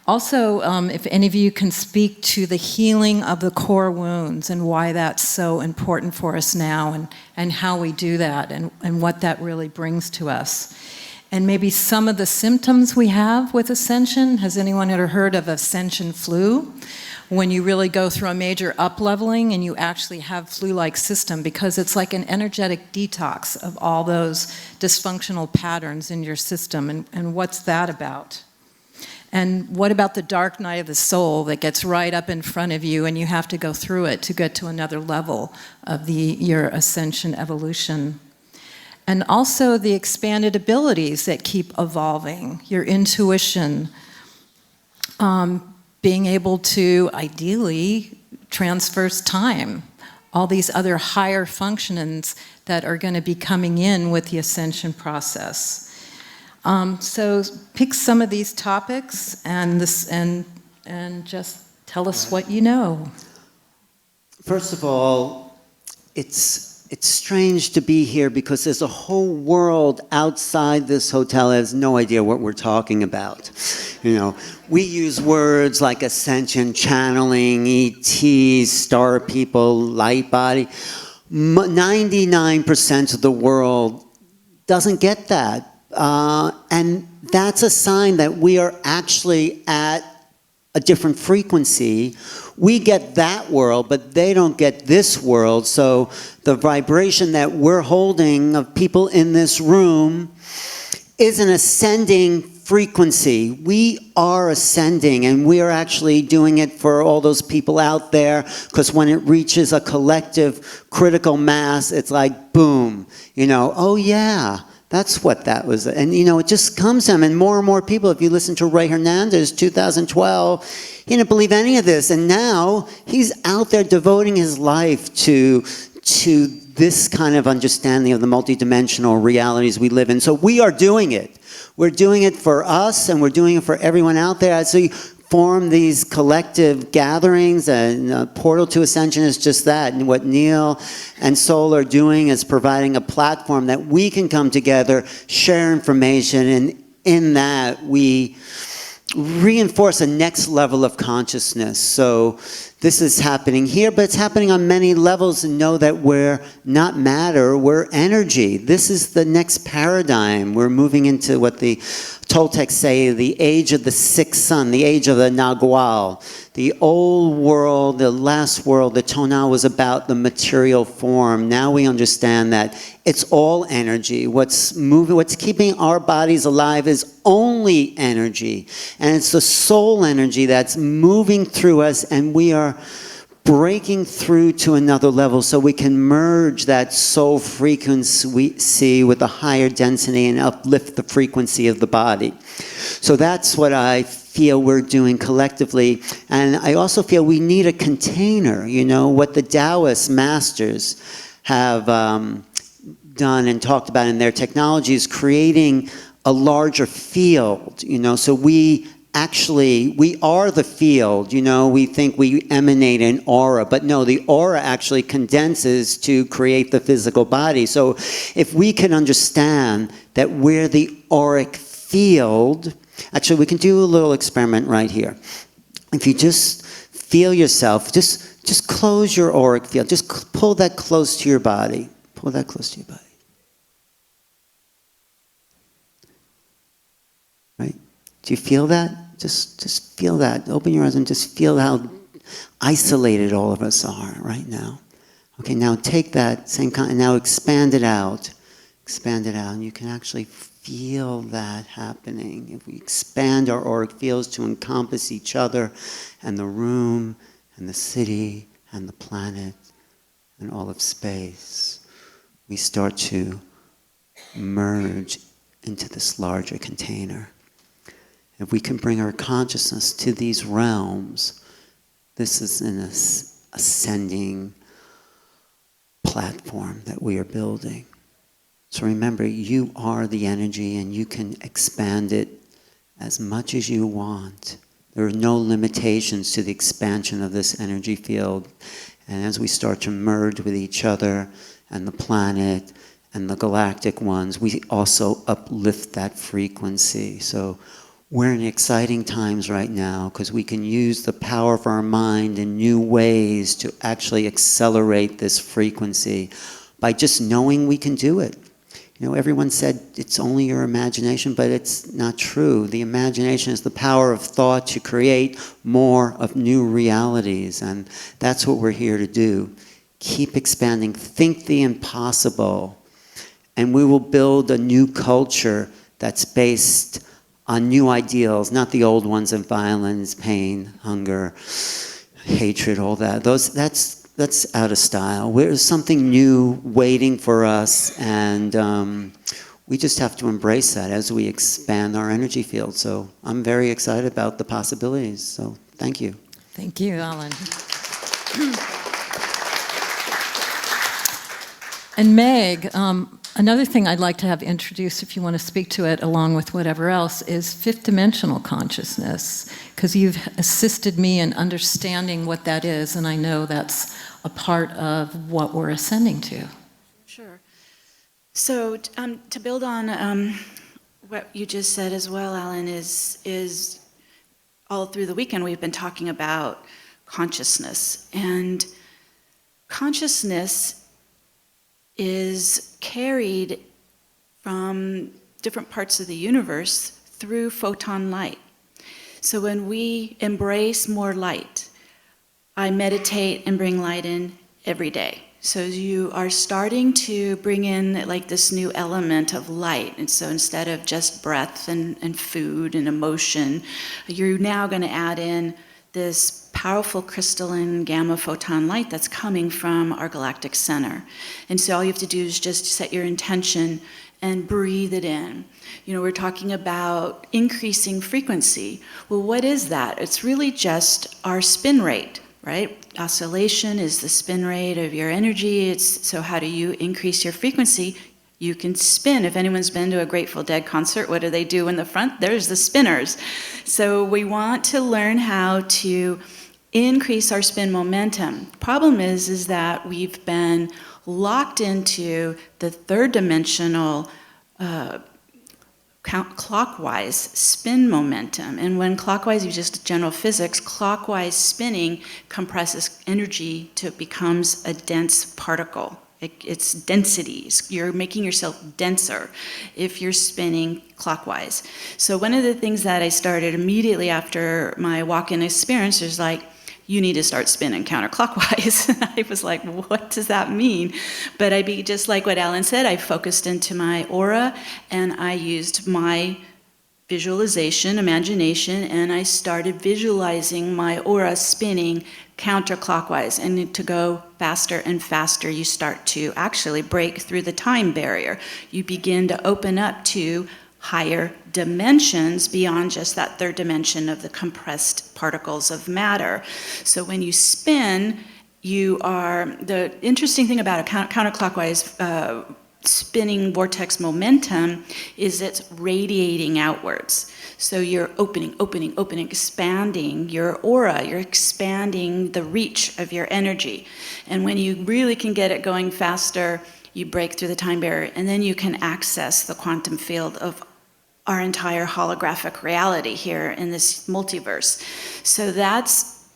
Speaker 1: Also, if any of you can speak to the healing of the core wounds and why that's so important for us now and how we do that and what that really brings to us. And maybe some of the symptoms we have with ascension. Has anyone ever heard of ascension flu? When you really go through a major up-leveling and you actually have flu-like system, because it's like an energetic detox of all those dysfunctional patterns in your system. And what's that about? And what about the dark night of the soul that gets right up in front of you and you have to go through it to get to another level of your ascension evolution? And also the expanded abilities that keep evolving, your intuition, being able to ideally transverse time, all these other higher functions that are going to be coming in with the ascension process. So pick some of these topics and just tell us what you know.
Speaker 2: First of all, it's strange to be here because there's a whole world outside this hotel that has no idea what we're talking about. We use words like ascension, channeling, ETs, star people, light body. 99% of the world doesn't get that. And that's a sign that we are actually at a different frequency. We get that world, but they don't get this world. So the vibration that we're holding of people in this room is an ascending frequency. We are ascending, and we are actually doing it for all those people out there, because when it reaches a collective critical mass, it's like, boom, oh yeah, that's what that was. And it just comes to him. And more people, if you listen to Ray Hernandez, 2012, he didn't believe any of this. And now he's out there devoting his life to this kind of understanding of the multidimensional realities we live in. So we are doing it. We're doing it for us, and we're doing it for everyone out there. So you form these collective gatherings, and Portal to Ascension is just that. And what Neil and Sol are doing is providing a platform that we can come together, share information, and in that we reinforce a next level of consciousness. So this is happening here, but it's happening on many levels, and know that we're not matter, we're energy. This is the next paradigm. We're moving into what the Toltecs say, the age of the sixth sun, the age of the Nagual. The old world, the last world, the tonal was about the material form. Now we understand that it's all energy. What's moving, what's keeping our bodies alive is only energy. And it's the soul energy that's moving through us, and we are breaking through to another level so we can merge that soul frequency with a higher density and uplift the frequency of the body. So that's what I feel we're doing collectively. And I also feel we need a container, you know, what the Taoist masters have done and talked about in their technology is creating a larger field, you know, so we are the field, you know, we think we emanate an aura, but no, the aura actually condenses to create the physical body. So if we can understand that we're the auric field, actually we can do a little experiment right here. If you just feel yourself, just close your auric field, just pull that close to your body, pull that close to your body. Right? Do you feel that? Just feel that. Open your eyes and just feel how isolated all of us are right now. Okay, now take that same kind, and now expand it out. Expand it out, and you can actually feel that happening. If we expand our auric fields to encompass each other and the room and the city and the planet and all of space, we start to merge into this larger container. If we can bring our consciousness to these realms, this is an ascending platform that we are building. So remember, you are the energy, and you can expand it as much as you want. There are no limitations to the expansion of this energy field. And as we start to merge with each other and the planet and the galactic ones, we also uplift that frequency. So we're in exciting times right now because we can use the power of our mind in new ways to actually accelerate this frequency by just knowing we can do it. You know, everyone said it's only your imagination, but it's not true. The imagination is the power of thought to create more of new realities, and that's what we're here to do. Keep expanding, think the impossible, and we will build a new culture that's based on new ideals, not the old ones of violence, pain, hunger, hatred, all that. That's out of style. There's something new waiting for us, and we just have to embrace that as we expand our energy field. So I'm very excited about the possibilities. So thank you.
Speaker 1: Thank you, Alan. And Meg, another thing I'd like to have introduced, if you want to speak to it along with whatever else, is fifth dimensional consciousness, because you've assisted me in understanding what that is, and I know that's a part of what we're ascending to.
Speaker 3: Sure. So to build on what you just said as well, Alan, is all through the weekend we've been talking about consciousness. And consciousness is carried from different parts of the universe through photon light. So when we embrace more light, I meditate and bring light in every day. So you are starting to bring in like this new element of light. And so instead of just breath and food and emotion, you're now going to add in this powerful crystalline gamma photon light that's coming from our galactic center. And so all you have to do is just set your intention and breathe it in. You know, we're talking about increasing frequency. Well, what is that? It's really just our spin rate, right? Oscillation is the spin rate of your energy. So how do you increase your frequency? You can spin. If anyone's been to a Grateful Dead concert, what do they do in the front? There's the spinners. So we want to learn how to increase our spin momentum. Problem is that we've been locked into the third dimensional clockwise spin momentum. And when clockwise, you just general physics, clockwise spinning compresses energy to it becomes a dense particle. It's densities. You're making yourself denser if you're spinning clockwise. So one of the things that I started immediately after my walk-in experience is like, you need to start spinning counterclockwise. I was like, what does that mean? But just like what Alan said, I focused into my aura and I used my visualization, imagination, and I started visualizing my aura spinning counterclockwise. And to go faster and faster, you start to actually break through the time barrier. You begin to open up to higher dimensions beyond just that third dimension of the compressed particles of matter. So when you spin, the interesting thing about a counterclockwise spinning vortex momentum is it's radiating outwards. So you're opening, expanding your aura, you're expanding the reach of your energy. And when you really can get it going faster, you break through the time barrier, and then you can access the quantum field of our entire holographic reality here in this multiverse. So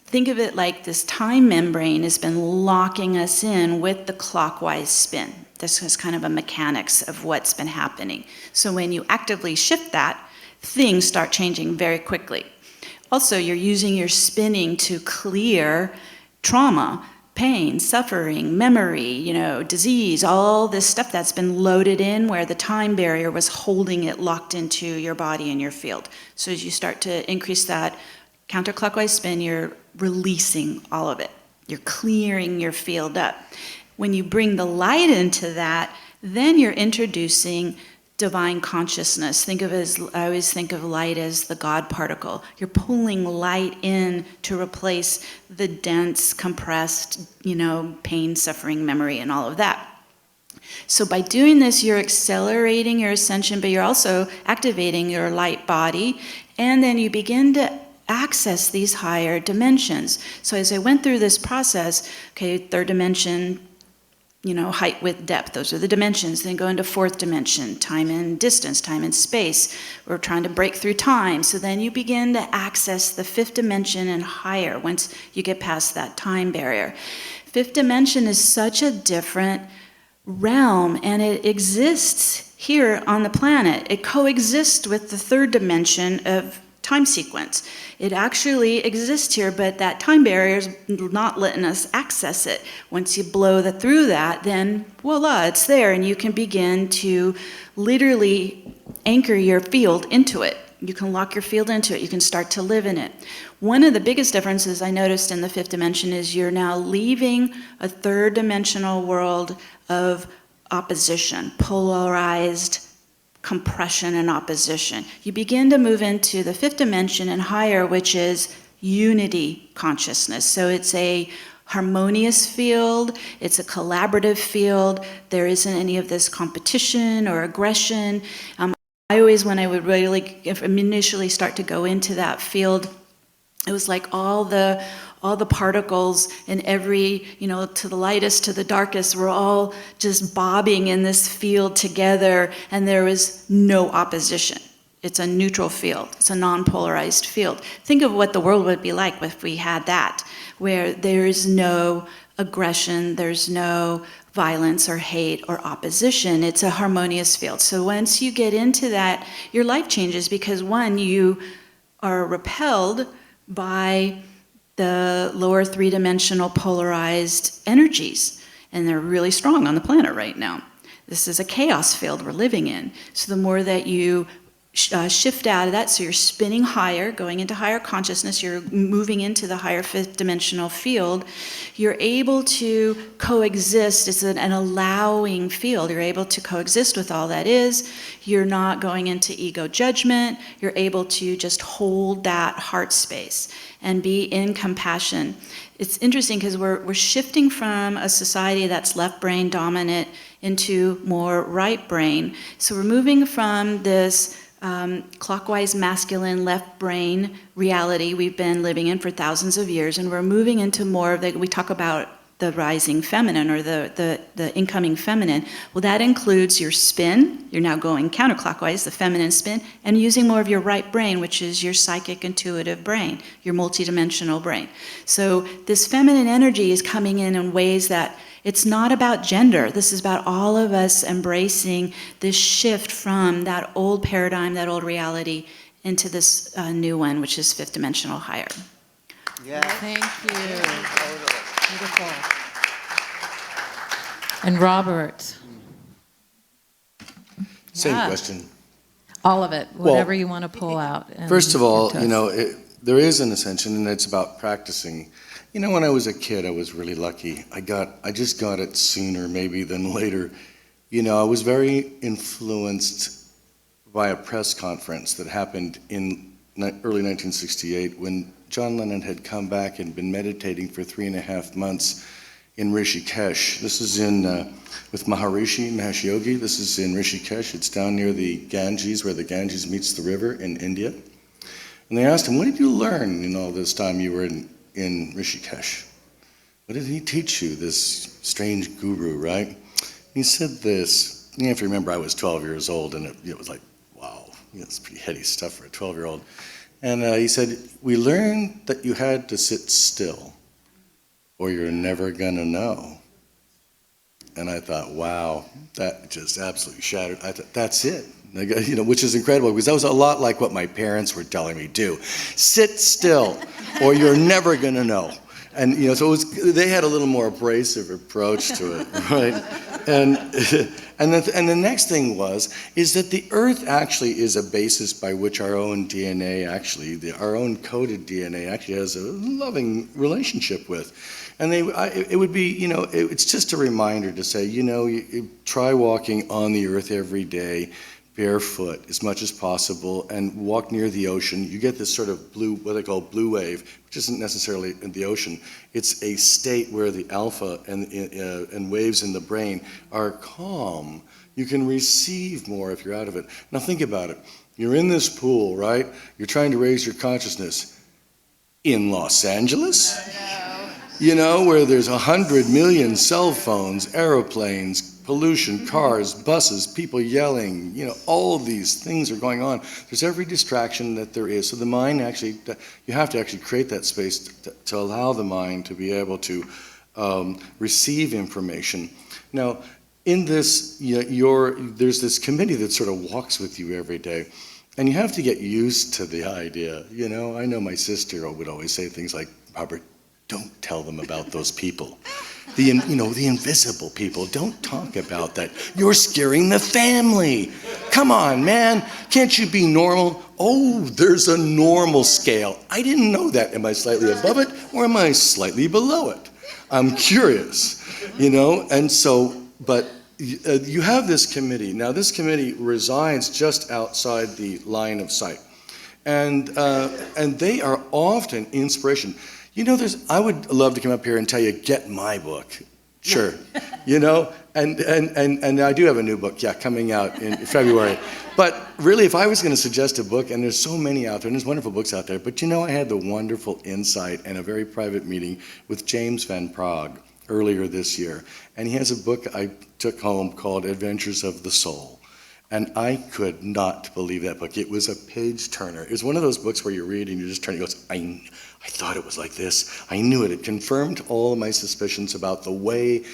Speaker 3: think of it like this time membrane has been locking us in with the clockwise spin. This is kind of a mechanics of what's been happening. So when you actively shift that, things start changing very quickly. Also, you're using your spinning to clear trauma, pain, suffering, memory, disease, all this stuff that's been loaded in where the time barrier was holding it locked into your body and your field. So as you start to increase that counterclockwise spin, you're releasing all of it. You're clearing your field up. When you bring the light into that, then you're introducing divine consciousness. I always think of light as the God particle. You're pulling light in to replace the dense, compressed, pain, suffering, memory, and all of that. So by doing this, you're accelerating your ascension, but you're also activating your light body, and then you begin to access these higher dimensions. So as I went through this process, third dimension, height, width, depth, those are the dimensions. Then go into fourth dimension, time and distance, time and space. We're trying to break through time. So then you begin to access the fifth dimension and higher once you get past that time barrier. Fifth dimension is such a different realm, and it exists here on the planet. It coexists with the third dimension of time sequence. It actually exists here, but that time barrier is not letting us access it. Once you blow through that, then voila, it's there, and you can begin to literally anchor your field into it. You can lock your field into it. You can start to live in it. One of the biggest differences I noticed in the fifth dimension is you're now leaving a third dimensional world of opposition, polarized compression and opposition. You begin to move into the fifth dimension and higher, which is unity consciousness. So it's a harmonious field, it's a collaborative field, there isn't any of this competition or aggression. I always, when I would really initially start to go into that field, it was like all the particles in every, to the lightest to the darkest, were all just bobbing in this field together, and there was no opposition. It's a neutral field. It's a non-polarized field. Think of what the world would be like if we had that, where there is no aggression, there's no violence or hate or opposition. It's a harmonious field. So once you get into that, your life changes because, one, you are repelled by the lower three-dimensional polarized energies, and they're really strong on the planet right now. This is a chaos field we're living in. So the more that you shift out of that, so you're spinning higher, going into higher consciousness, you're moving into the higher fifth dimensional field, you're able to coexist. It's an allowing field. You're able to coexist with all that is. You're not going into ego judgment. You're able to just hold that heart space and be in compassion. It's interesting because we're shifting from a society that's left brain dominant into more right brain. So we're moving from this clockwise masculine left brain reality we've been living in for thousands of years, and we're moving into more of we talk about the rising feminine or the incoming feminine. Well, that includes your spin. You're now going counterclockwise, the feminine spin, and using more of your right brain, which is your psychic intuitive brain, your multidimensional brain. So this feminine energy is coming in ways that it's not about gender. This is about all of us embracing this shift from that old paradigm, that old reality, into this new one, which is fifth dimensional higher.
Speaker 2: Yeah.
Speaker 1: Thank you. Beautiful. And Robert.
Speaker 4: Same
Speaker 1: Yeah.
Speaker 4: question.
Speaker 1: All of it,
Speaker 4: Well,
Speaker 1: whatever you want to pull out. and
Speaker 4: First of all,
Speaker 1: give to us.
Speaker 4: there is an ascension, and it's about practicing. When I was a kid, I was really lucky. I just got it sooner maybe than later. I was very influenced by a press conference that happened in early 1968 when John Lennon had come back and been meditating for 3.5 months in Rishikesh. This is with Maharishi Mahesh Yogi. This is in Rishikesh. It's down near the Ganges, where the Ganges meets the river in India. And they asked him, what did you learn in all this time you were in Rishikesh? What did he teach you, this strange guru, right? He said this. You have to remember I was 12 years old, and it was like, wow, it's pretty heady stuff for a 12-year-old. And he said, we learned that you had to sit still or you're never gonna know. And I thought, wow, that just absolutely shattered. I thought, that's it. Which is incredible, because that was a lot like what my parents were telling me to do. Sit still or you're never gonna know. And so they had a little more abrasive approach to it, right? And the next thing is that the Earth actually is a basis by which our own DNA our own coded DNA actually has a loving relationship with. And it would be, it's just a reminder to say, you try walking on the Earth every day, barefoot as much as possible, and walk near the ocean. You get this sort of blue, what they call blue wave, which isn't necessarily in the ocean. It's a state where the alpha and waves in the brain are calm. You can receive more if you're out of it. Now think about it. You're in this pool, right? You're trying to raise your consciousness in Los Angeles, where there's 100 million cell phones, aeroplanes, pollution, cars, buses, people yelling, all of these things are going on. There's every distraction that there is. So the mind you have to actually create that space to allow the mind to be able to receive information. Now, in this, there's this committee that sort of walks with you every day. And you have to get used to the idea. I know my sister would always say things like, Robert, don't tell them about those people. The invisible people. Don't talk about that. You're scaring the family. Come on, man. Can't you be normal? Oh, there's a normal scale. I didn't know that. Am I slightly above it or am I slightly below it? I'm curious, And so, but you have this committee. Now, this committee resides just outside the line of sight. And they are often inspiration. I would love to come up here and tell you, get my book. Sure. And I do have a new book, coming out in February. But really, if I was going to suggest a book, and there's so many out there, and there's wonderful books out there, but I had the wonderful insight and a very private meeting with James Van Praagh earlier this year. And he has a book I took home called Adventures of the Soul. And I could not believe that book. It was a page turner. It was one of those books where you read and you just turn and goes, I thought it was like this. I knew it. It confirmed all of my suspicions about the way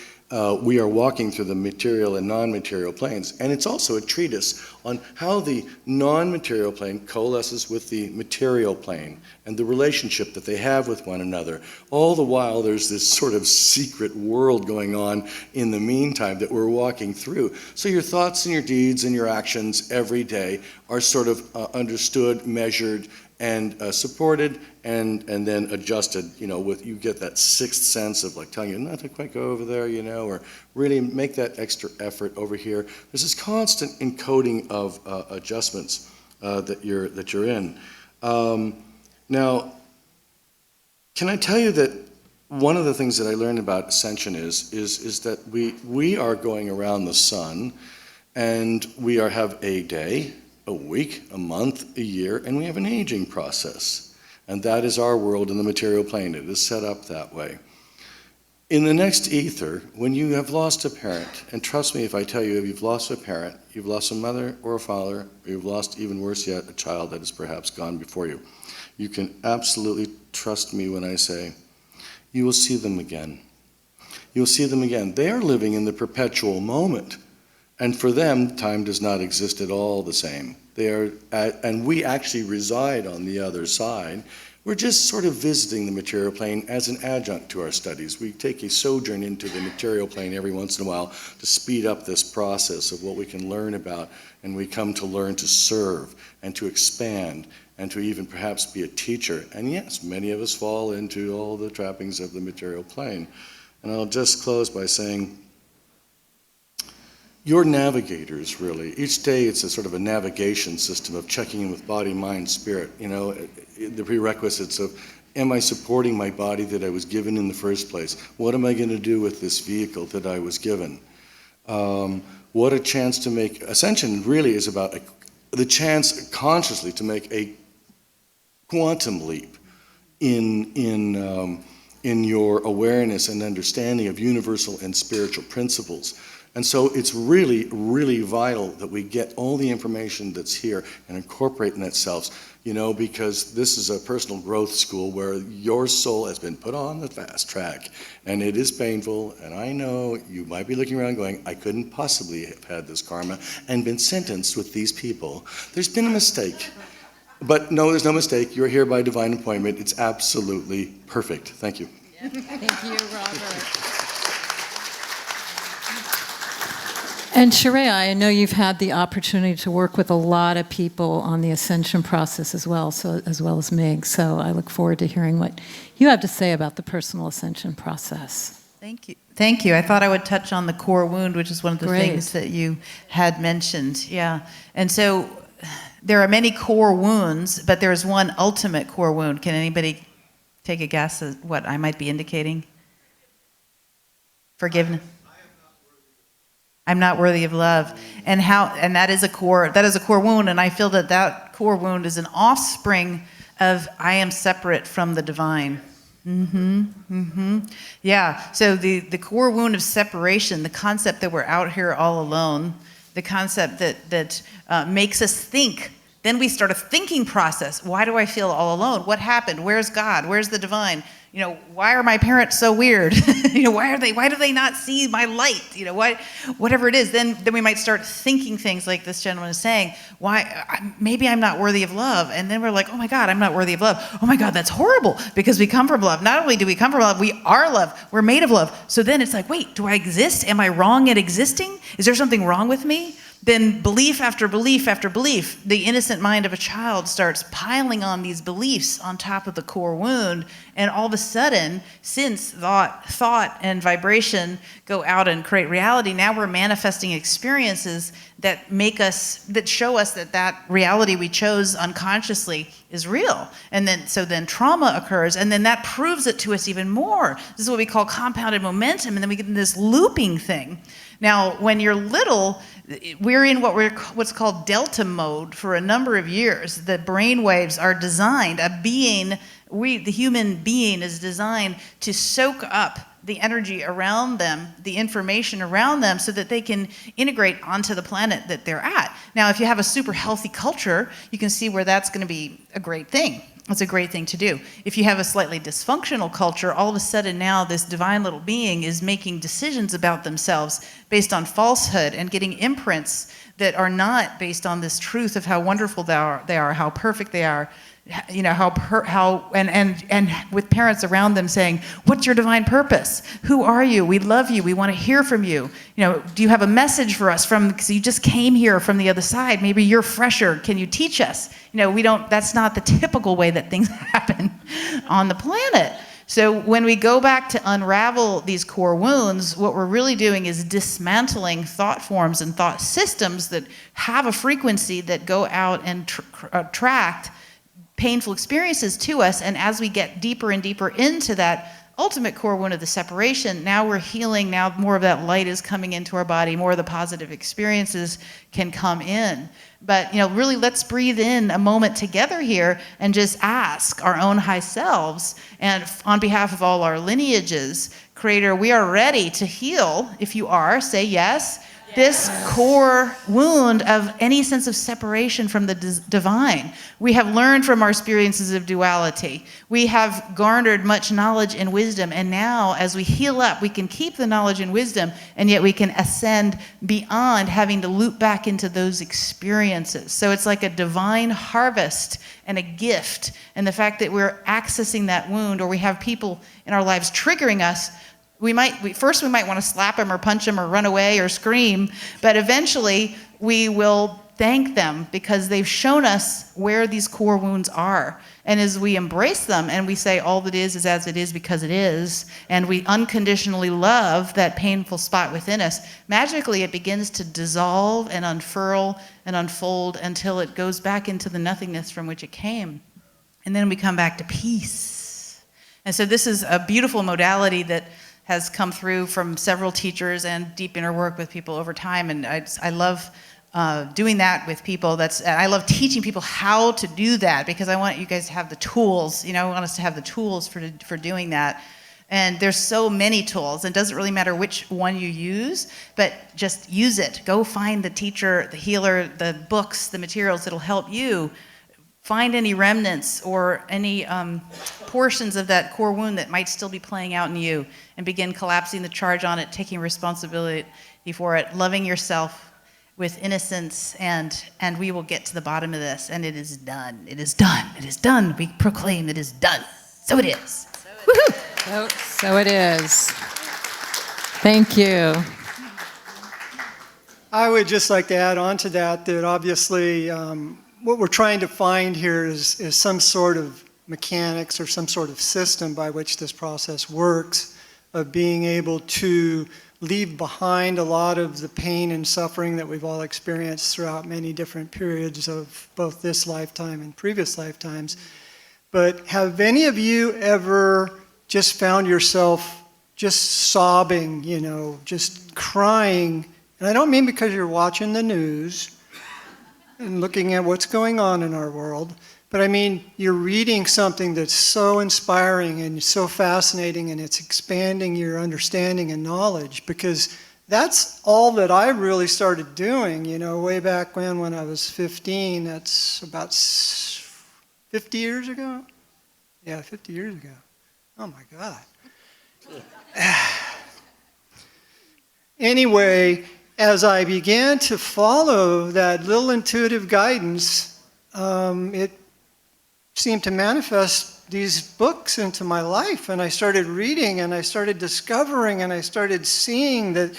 Speaker 4: we are walking through the material and non-material planes. And it's also a treatise on how the non-material plane coalesces with the material plane and the relationship that they have with one another. All the while, there's this sort of secret world going on in the meantime that we're walking through. So your thoughts and your deeds and your actions every day are sort of understood, measured, and supported, and then adjusted, you get that sixth sense of telling you not to quite go over there, or really make that extra effort over here. There's this constant encoding of adjustments that you're in. Now, can I tell you that one of the things that I learned about Ascension is that we are going around the sun, and we have a day, a week, a month, a year, and we have an aging process. And that is our world in the material plane. It is set up that way. In the next ether, when you have lost a parent, and trust me if I tell you, if you've lost a parent, you've lost a mother or a father, or you've lost, even worse yet, a child that has perhaps gone before you, you can absolutely trust me when I say, you will see them again. You'll see them again. They are living in the perpetual moment. And for them, time does not exist at all the same. And we actually reside on the other side. We're just sort of visiting the material plane as an adjunct to our studies. We take a sojourn into the material plane every once in a while to speed up this process of what we can learn about, and we come to learn to serve and to expand and to even perhaps be a teacher. And yes, many of us fall into all the trappings of the material plane. And I'll just close by saying, you're navigators, really. Each day it's a sort of a navigation system of checking in with body, mind, spirit. You know, the prerequisites of, am I supporting my body that I was given in the first place? What am I going to do with this vehicle that I was given? What a chance to make. Ascension really is about the chance consciously to make a quantum leap in your awareness and understanding of universal and spiritual principles. And so it's really, really vital that we get all the information that's here and incorporate in itself, you know, because this is a personal growth school where your soul has been put on the fast track, and it is painful. And I know you might be looking around going, I couldn't possibly have had this karma and been sentenced with these people. There's been a mistake. But no, there's no mistake. You're here by divine appointment. It's absolutely perfect. Thank you.
Speaker 1: Thank you, Robert. And Chireya, I know you've had the opportunity to work with a lot of people on the Ascension process as well as Meg. So I look forward to hearing what you have to say about the personal Ascension process.
Speaker 5: Thank you. Thank you. I thought I would touch on the core wound, which is one of the things that you had mentioned. Yeah. And so there are many core wounds, but there's one ultimate core wound. Can anybody take a guess at what I might be indicating? Forgiveness. I'm not worthy of love. And that is a core wound, and I feel that core wound is an offspring of I am separate from the divine. Yeah, so the core wound of separation, the concept that we're out here all alone, the concept that makes us think. Then we start a thinking process. Why do I feel all alone? What happened? Where's God? Where's the divine? You know, why are my parents so weird? You know, why do they not see my light? You know, whatever it is, then we might start thinking things like this gentleman is saying, maybe I'm not worthy of love. And then we're like, oh my God, I'm not worthy of love. Oh my God, that's horrible, because we come from love. Not only do we come from love, we are love. We're made of love. So then it's like, wait, do I exist? Am I wrong at existing? Is there something wrong with me? Then belief after belief after belief, the innocent mind of a child starts piling on these beliefs on top of the core wound. And all of a sudden, since thought and vibration go out and create reality, now we're manifesting experiences that show us that reality we chose unconsciously is real. And then trauma occurs, and then that proves it to us even more. This is what we call compounded momentum, and then we get in this looping thing. Now, when you're little, we're in what's called delta mode for a number of years. The brain waves are designed, the human being is designed to soak up the energy around them, the information around them, so that they can integrate onto the planet that they're at. Now, if you have a super healthy culture, you can see where that's going to be a great thing. It's a great thing to do. If you have a slightly dysfunctional culture, all of a sudden now this divine little being is making decisions about themselves based on falsehood and getting imprints that are not based on this truth of how wonderful they are, how perfect they are. You know, and with parents around them saying, what's your divine purpose? Who are you? We love you. We want to hear from you. You know, do you have a message for us because you just came here from the other side? Maybe you're fresher. Can you teach us? You know, that's not the typical way that things happen on the planet. So when we go back to unravel these core wounds, what we're really doing is dismantling thought forms and thought systems that have a frequency that go out and attract painful experiences to us. And as we get deeper and deeper into that ultimate core wound of the separation, now we're healing, now more of that light is coming into our body, more of the positive experiences can come in. But, you know, really let's breathe in a moment together here and just ask our own high selves, and on behalf of all our lineages, Creator, we are ready to heal. If you are, say yes. This core wound of any sense of separation from the divine. We have learned from our experiences of duality. We have garnered much knowledge and wisdom, and now as we heal up, we can keep the knowledge and wisdom, and yet we can ascend beyond having to loop back into those experiences. So it's like a divine harvest and a gift, and the fact that we're accessing that wound, or we have people in our lives triggering us, we might want to slap them or punch them or run away or scream, but eventually we will thank them because they've shown us where these core wounds are. And as we embrace them and we say all that is as it is because it is, and we unconditionally love that painful spot within us, magically it begins to dissolve and unfurl and unfold until it goes back into the nothingness from which it came. And then we come back to peace. And so this is a beautiful modality that has come through from several teachers and deep inner work with people over time. And I love doing that with people. I love teaching people how to do that because I want you guys to have the tools. I want us to have the tools for doing that. And there's so many tools. It doesn't really matter which one you use, but just use it. Go find the teacher, the healer, the books, the materials that'll help you find any remnants or any portions of that core wound that might still be playing out in you, and begin collapsing the charge on it, taking responsibility for it, loving yourself with innocence, and we will get to the bottom of this. And it is done. It is done. It is done. We proclaim it is done. So it is. Woohoo!
Speaker 1: So it is. Thank you.
Speaker 6: I would just like to add on to that obviously what we're trying to find here is some sort of mechanics or some sort of system by which this process works, of being able to leave behind a lot of the pain and suffering that we've all experienced throughout many different periods of both this lifetime and previous lifetimes. But have any of you ever just found yourself just sobbing, just crying? And I don't mean because you're watching the news and looking at what's going on in our world, but I mean you're reading something that's so inspiring and so fascinating, and it's expanding your understanding and knowledge, because that's all that I really started doing, way back when I was 15. That's about 50 years ago? Yeah, 50 years ago. Oh my God. Anyway, as I began to follow that little intuitive guidance, it seemed to manifest these books into my life. And I started reading, and I started discovering, and I started seeing that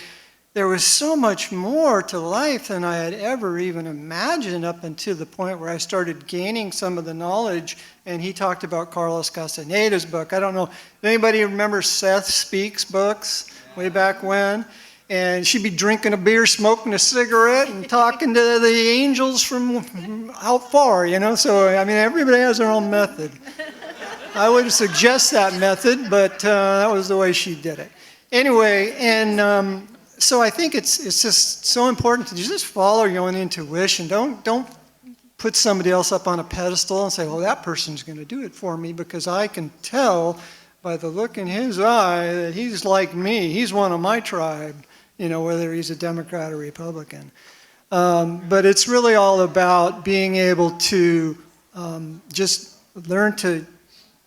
Speaker 6: there was so much more to life than I had ever even imagined, up until the point where I started gaining some of the knowledge. And he talked about Carlos Castaneda's book. I don't know, anybody remember Seth Speaks books way back when? And she'd be drinking a beer, smoking a cigarette, and talking to the angels from out far, So, I mean, everybody has their own method. I wouldn't suggest that method, but that was the way she did it. Anyway, and so I think it's just so important to just follow your own intuition. Don't put somebody else up on a pedestal and say, well, that person's going to do it for me, because I can tell by the look in his eye that he's like me. He's one of my tribe. Whether he's a Democrat or Republican. But it's really all about being able to just learn to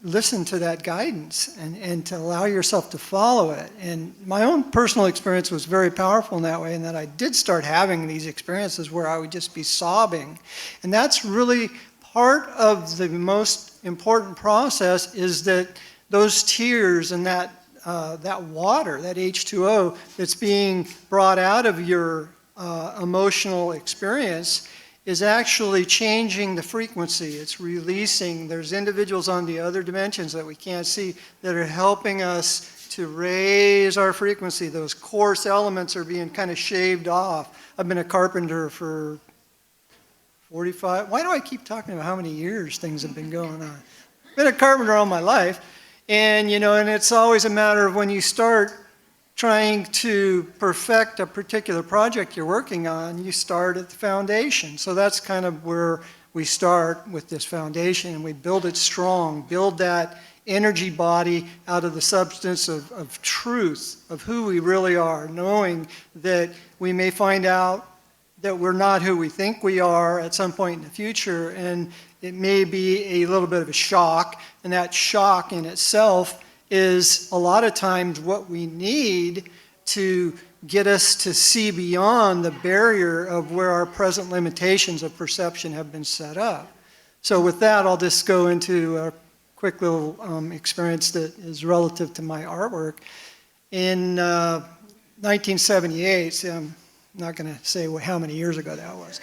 Speaker 6: listen to that guidance and to allow yourself to follow it. And my own personal experience was very powerful in that way, in that I did start having these experiences where I would just be sobbing. And that's really part of the most important process, is that those tears and that water, that H2O that's being brought out of your emotional experience, is actually changing the frequency. It's releasing. There's individuals on the other dimensions that we can't see that are helping us to raise our frequency. Those coarse elements are being kind of shaved off. I've been a carpenter for 45. Why do I keep talking about how many years things have been going on? I've been a carpenter all my life. And, and it's always a matter of when you start trying to perfect a particular project you're working on, you start at the foundation. So that's kind of where we start with this foundation, and we build it strong, build that energy body out of the substance of truth, of who we really are, knowing that we may find out that we're not who we think we are at some point in the future, and it may be a little bit of a shock, and that shock in itself is a lot of times what we need to get us to see beyond the barrier of where our present limitations of perception have been set up. So with that, I'll just go into a quick little experience that is relative to my artwork. In 1978, see, I'm not going to say how many years ago that was.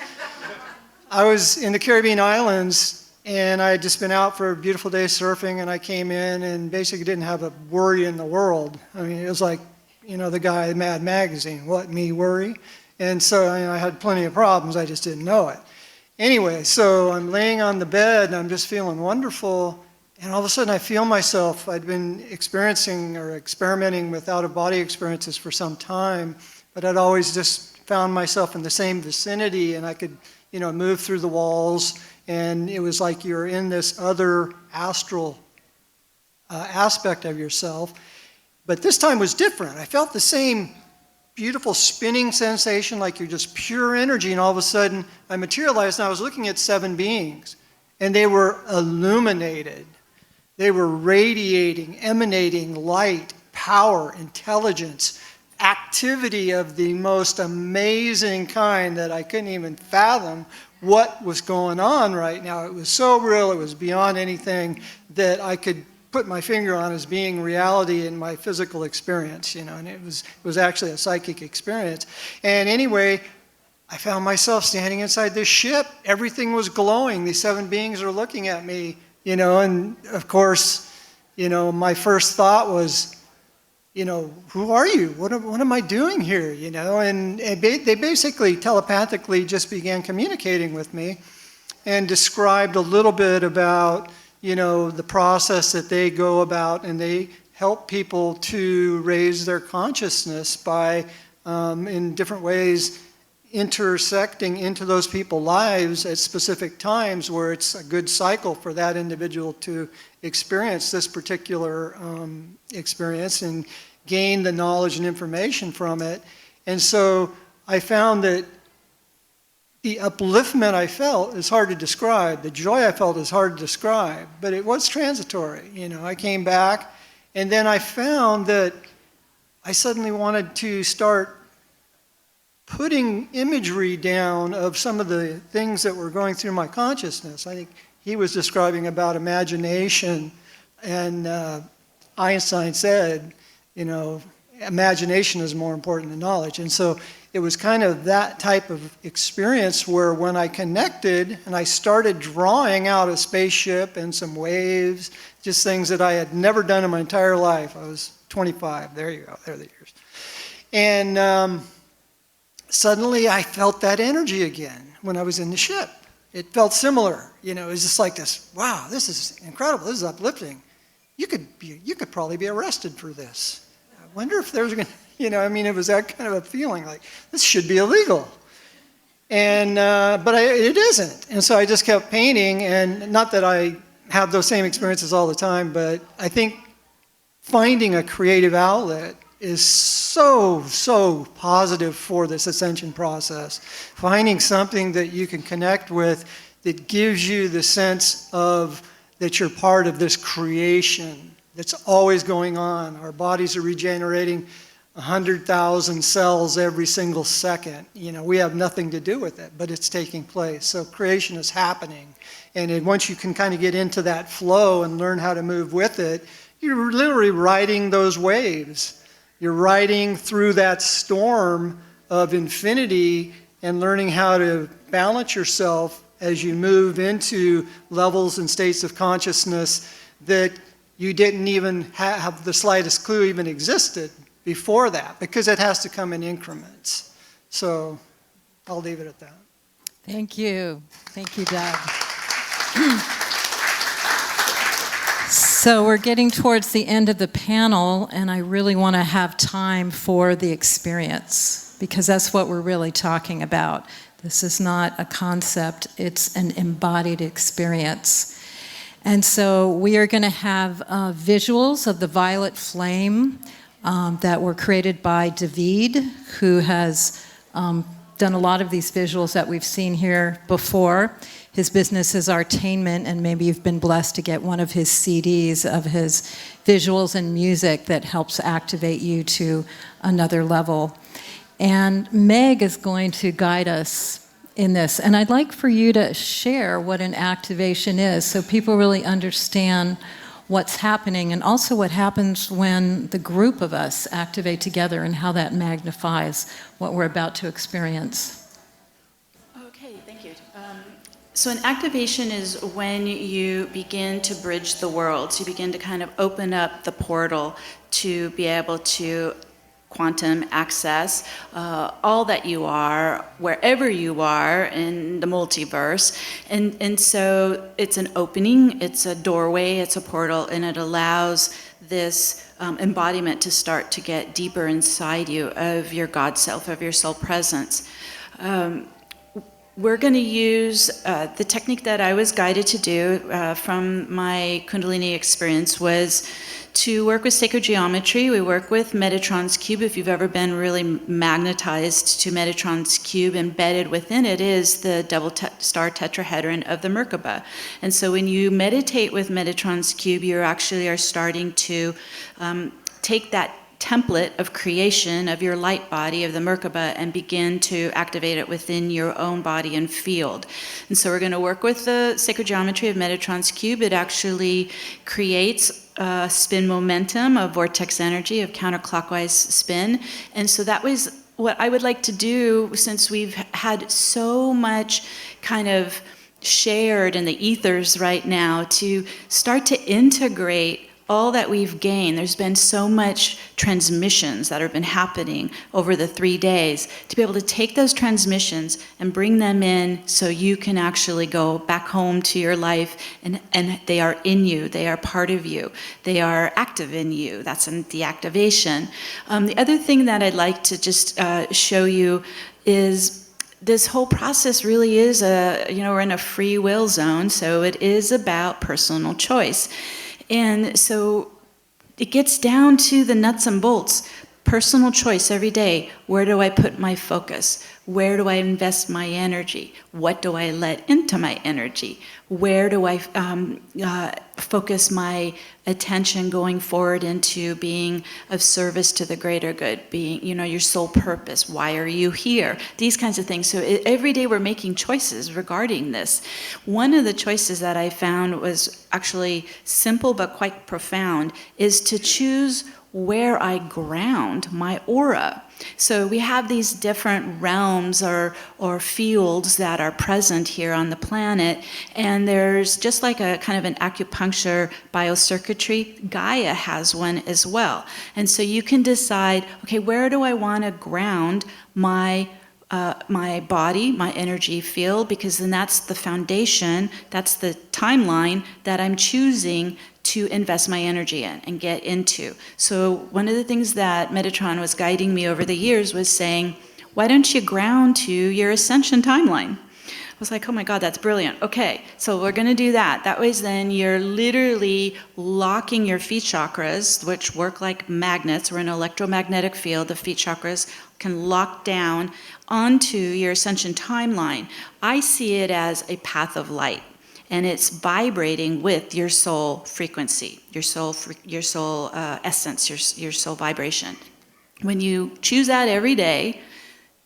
Speaker 6: I was in the Caribbean islands, and I had just been out for a beautiful day surfing, and I came in and basically didn't have a worry in the world. I mean, it was like, the guy in Mad Magazine, what, me worry? And so I had plenty of problems, I just didn't know it. Anyway, so I'm laying on the bed, and I'm just feeling wonderful, and all of a sudden I feel myself, I'd been experiencing or experimenting with out-of-body experiences for some time, but I'd always just found myself in the same vicinity, and I could, move through the walls, and it was like you're in this other astral aspect of yourself. But this time was different. I felt the same beautiful spinning sensation, like you're just pure energy, and all of a sudden I materialized, and I was looking at 7 beings, and they were illuminated. They were radiating, emanating light, power, intelligence, activity of the most amazing kind that I couldn't even fathom what was going on right now. It was so real, it was beyond anything that I could put my finger on as being reality in my physical experience, and it was actually a psychic experience. And anyway, I found myself standing inside this ship. Everything was glowing. These 7 beings are looking at me, and of course, my first thought was, who are you? What am I doing here? And they basically telepathically just began communicating with me and described a little bit about, the process that they go about, and they help people to raise their consciousness by, in different ways, intersecting into those people's lives at specific times where it's a good cycle for that individual to experience this particular experience and gain the knowledge and information from it. And so I found that the upliftment I felt is hard to describe. The joy I felt is hard to describe, but it was transitory. I came back, and then I found that I suddenly wanted to start putting imagery down of some of the things that were going through my consciousness. I think he was describing about imagination, and Einstein said, imagination is more important than knowledge. And so it was kind of that type of experience where when I connected and I started drawing out a spaceship and some waves, just things that I had never done in my entire life. I was 25. There you go. There are the years. And suddenly I felt that energy again when I was in the ship. It felt similar. It was just like this, wow, this is incredible. This is uplifting. You could probably be arrested for this. I wonder if there's going to, it was that kind of a feeling like this should be illegal. And, but it isn't. And so I just kept painting, and not that I have those same experiences all the time, but I think finding a creative outlet is so positive for this ascension process. Finding something that you can connect with that gives you the sense of that you're part of this creation that's always going on. Our bodies are regenerating 100,000 cells every single second. We have nothing to do with it, but it's taking place. So creation is happening. And once you can kind of get into that flow and learn how to move with it, you're literally riding those waves. You're riding through that storm of infinity and learning how to balance yourself as you move into levels and states of consciousness that you didn't even have the slightest clue even existed before that, because it has to come in increments. So I'll leave it at that.
Speaker 1: Thank you. Thank you, Doug. So we're getting towards the end of the panel, and I really want to have time for the experience, because that's what we're really talking about. This is not a concept, it's an embodied experience. And so we are going to have visuals of the violet flame that were created by David, who has done a lot of these visuals that we've seen here before. His business is Artainment, and maybe you've been blessed to get one of his CDs of his visuals and music that helps activate you to another level. And Meg is going to guide us in this. And I'd like for you to share what an activation is so people really understand what's happening, and also what happens when the group of us activate together and how that magnifies what we're about to experience.
Speaker 3: Okay, thank you. So an activation is when you begin to bridge the world. So you begin to kind of open up the portal to be able to quantum access all that you are, wherever you are in the multiverse. And so it's an opening, it's a doorway, it's a portal, and it allows this embodiment to start to get deeper inside you of your God self, of your soul presence. We're going to use the technique that I was guided to do from my Kundalini experience was to work with sacred geometry. We work with Metatron's cube. If you've ever been really magnetized to Metatron's cube, embedded within it is the double star tetrahedron of the Merkaba. And so when you meditate with Metatron's cube, you actually are starting to take that template of creation of your light body of the Merkaba and begin to activate it within your own body and field. And so we're going to work with the sacred geometry of Metatron's cube. It actually creates spin momentum, a vortex energy of counterclockwise spin. And so that was what I would like to do, since we've had so much kind of shared in the ethers right now, to start to integrate all that we've gained. There's been so much transmissions that have been happening over the 3 days, to be able to take those transmissions and bring them in so you can actually go back home to your life, and they are in you, they are part of you, they are active in you. That's in the activation. The other thing that I'd like to just show you is this whole process really is we're in a free will zone, so it is about personal choice. And so it gets down to the nuts and bolts. Personal choice every day. Where do I put my focus? Where do I invest my energy? What do I let into my energy? Where do I focus my attention going forward into being of service to the greater good, being, your soul purpose? Why are you here? These kinds of things. So every day we're making choices regarding this. One of the choices that I found was actually simple but quite profound, is to choose where I ground my aura. So we have these different realms or fields that are present here on the planet, and there's just like a kind of an acupuncture biocircuitry. Gaia has one as well. And so you can decide, okay, where do I want to ground my body, my energy field, because then that's the foundation, that's the timeline that I'm choosing to invest my energy in and get into. So one of the things that Metatron was guiding me over the years was saying, why don't you ground to your Ascension timeline? I was like, oh my God, that's brilliant. Okay, so we're gonna do that. That way then you're literally locking your feet chakras, which work like magnets. We're in an electromagnetic field. The feet chakras can lock down onto your Ascension timeline. I see it as a path of light, and it's vibrating with your soul frequency, your soul essence, your soul vibration. When you choose that every day,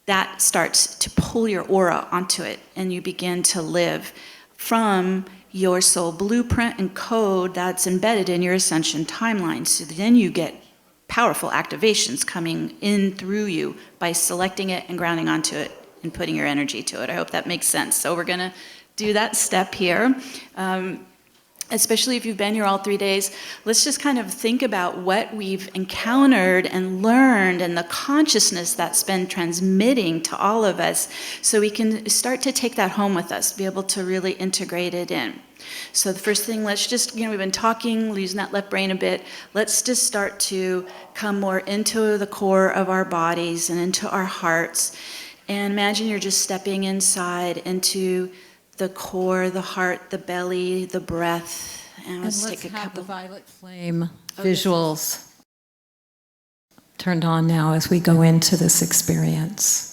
Speaker 3: that starts to pull your aura onto it, and you begin to live from your soul blueprint and code that's embedded in your Ascension timeline. So then you get powerful activations coming in through you by selecting it and grounding onto it and putting your energy to it. I hope that makes sense. So we're gonna do that step here. Especially if you've been here all 3 days, let's just kind of think about what we've encountered and learned and the consciousness that's been transmitting to all of us, so we can start to take that home with us, be able to really integrate it in. So the first thing, let's just, we've been talking, using that left brain a bit. Let's just start to come more into the core of our bodies and into our hearts. And imagine you're just stepping inside into the core, the heart, the belly, the breath. And let's take a
Speaker 1: have
Speaker 3: couple.
Speaker 1: the violet flame
Speaker 3: Oh, this
Speaker 1: visuals turned on now as we go into this experience.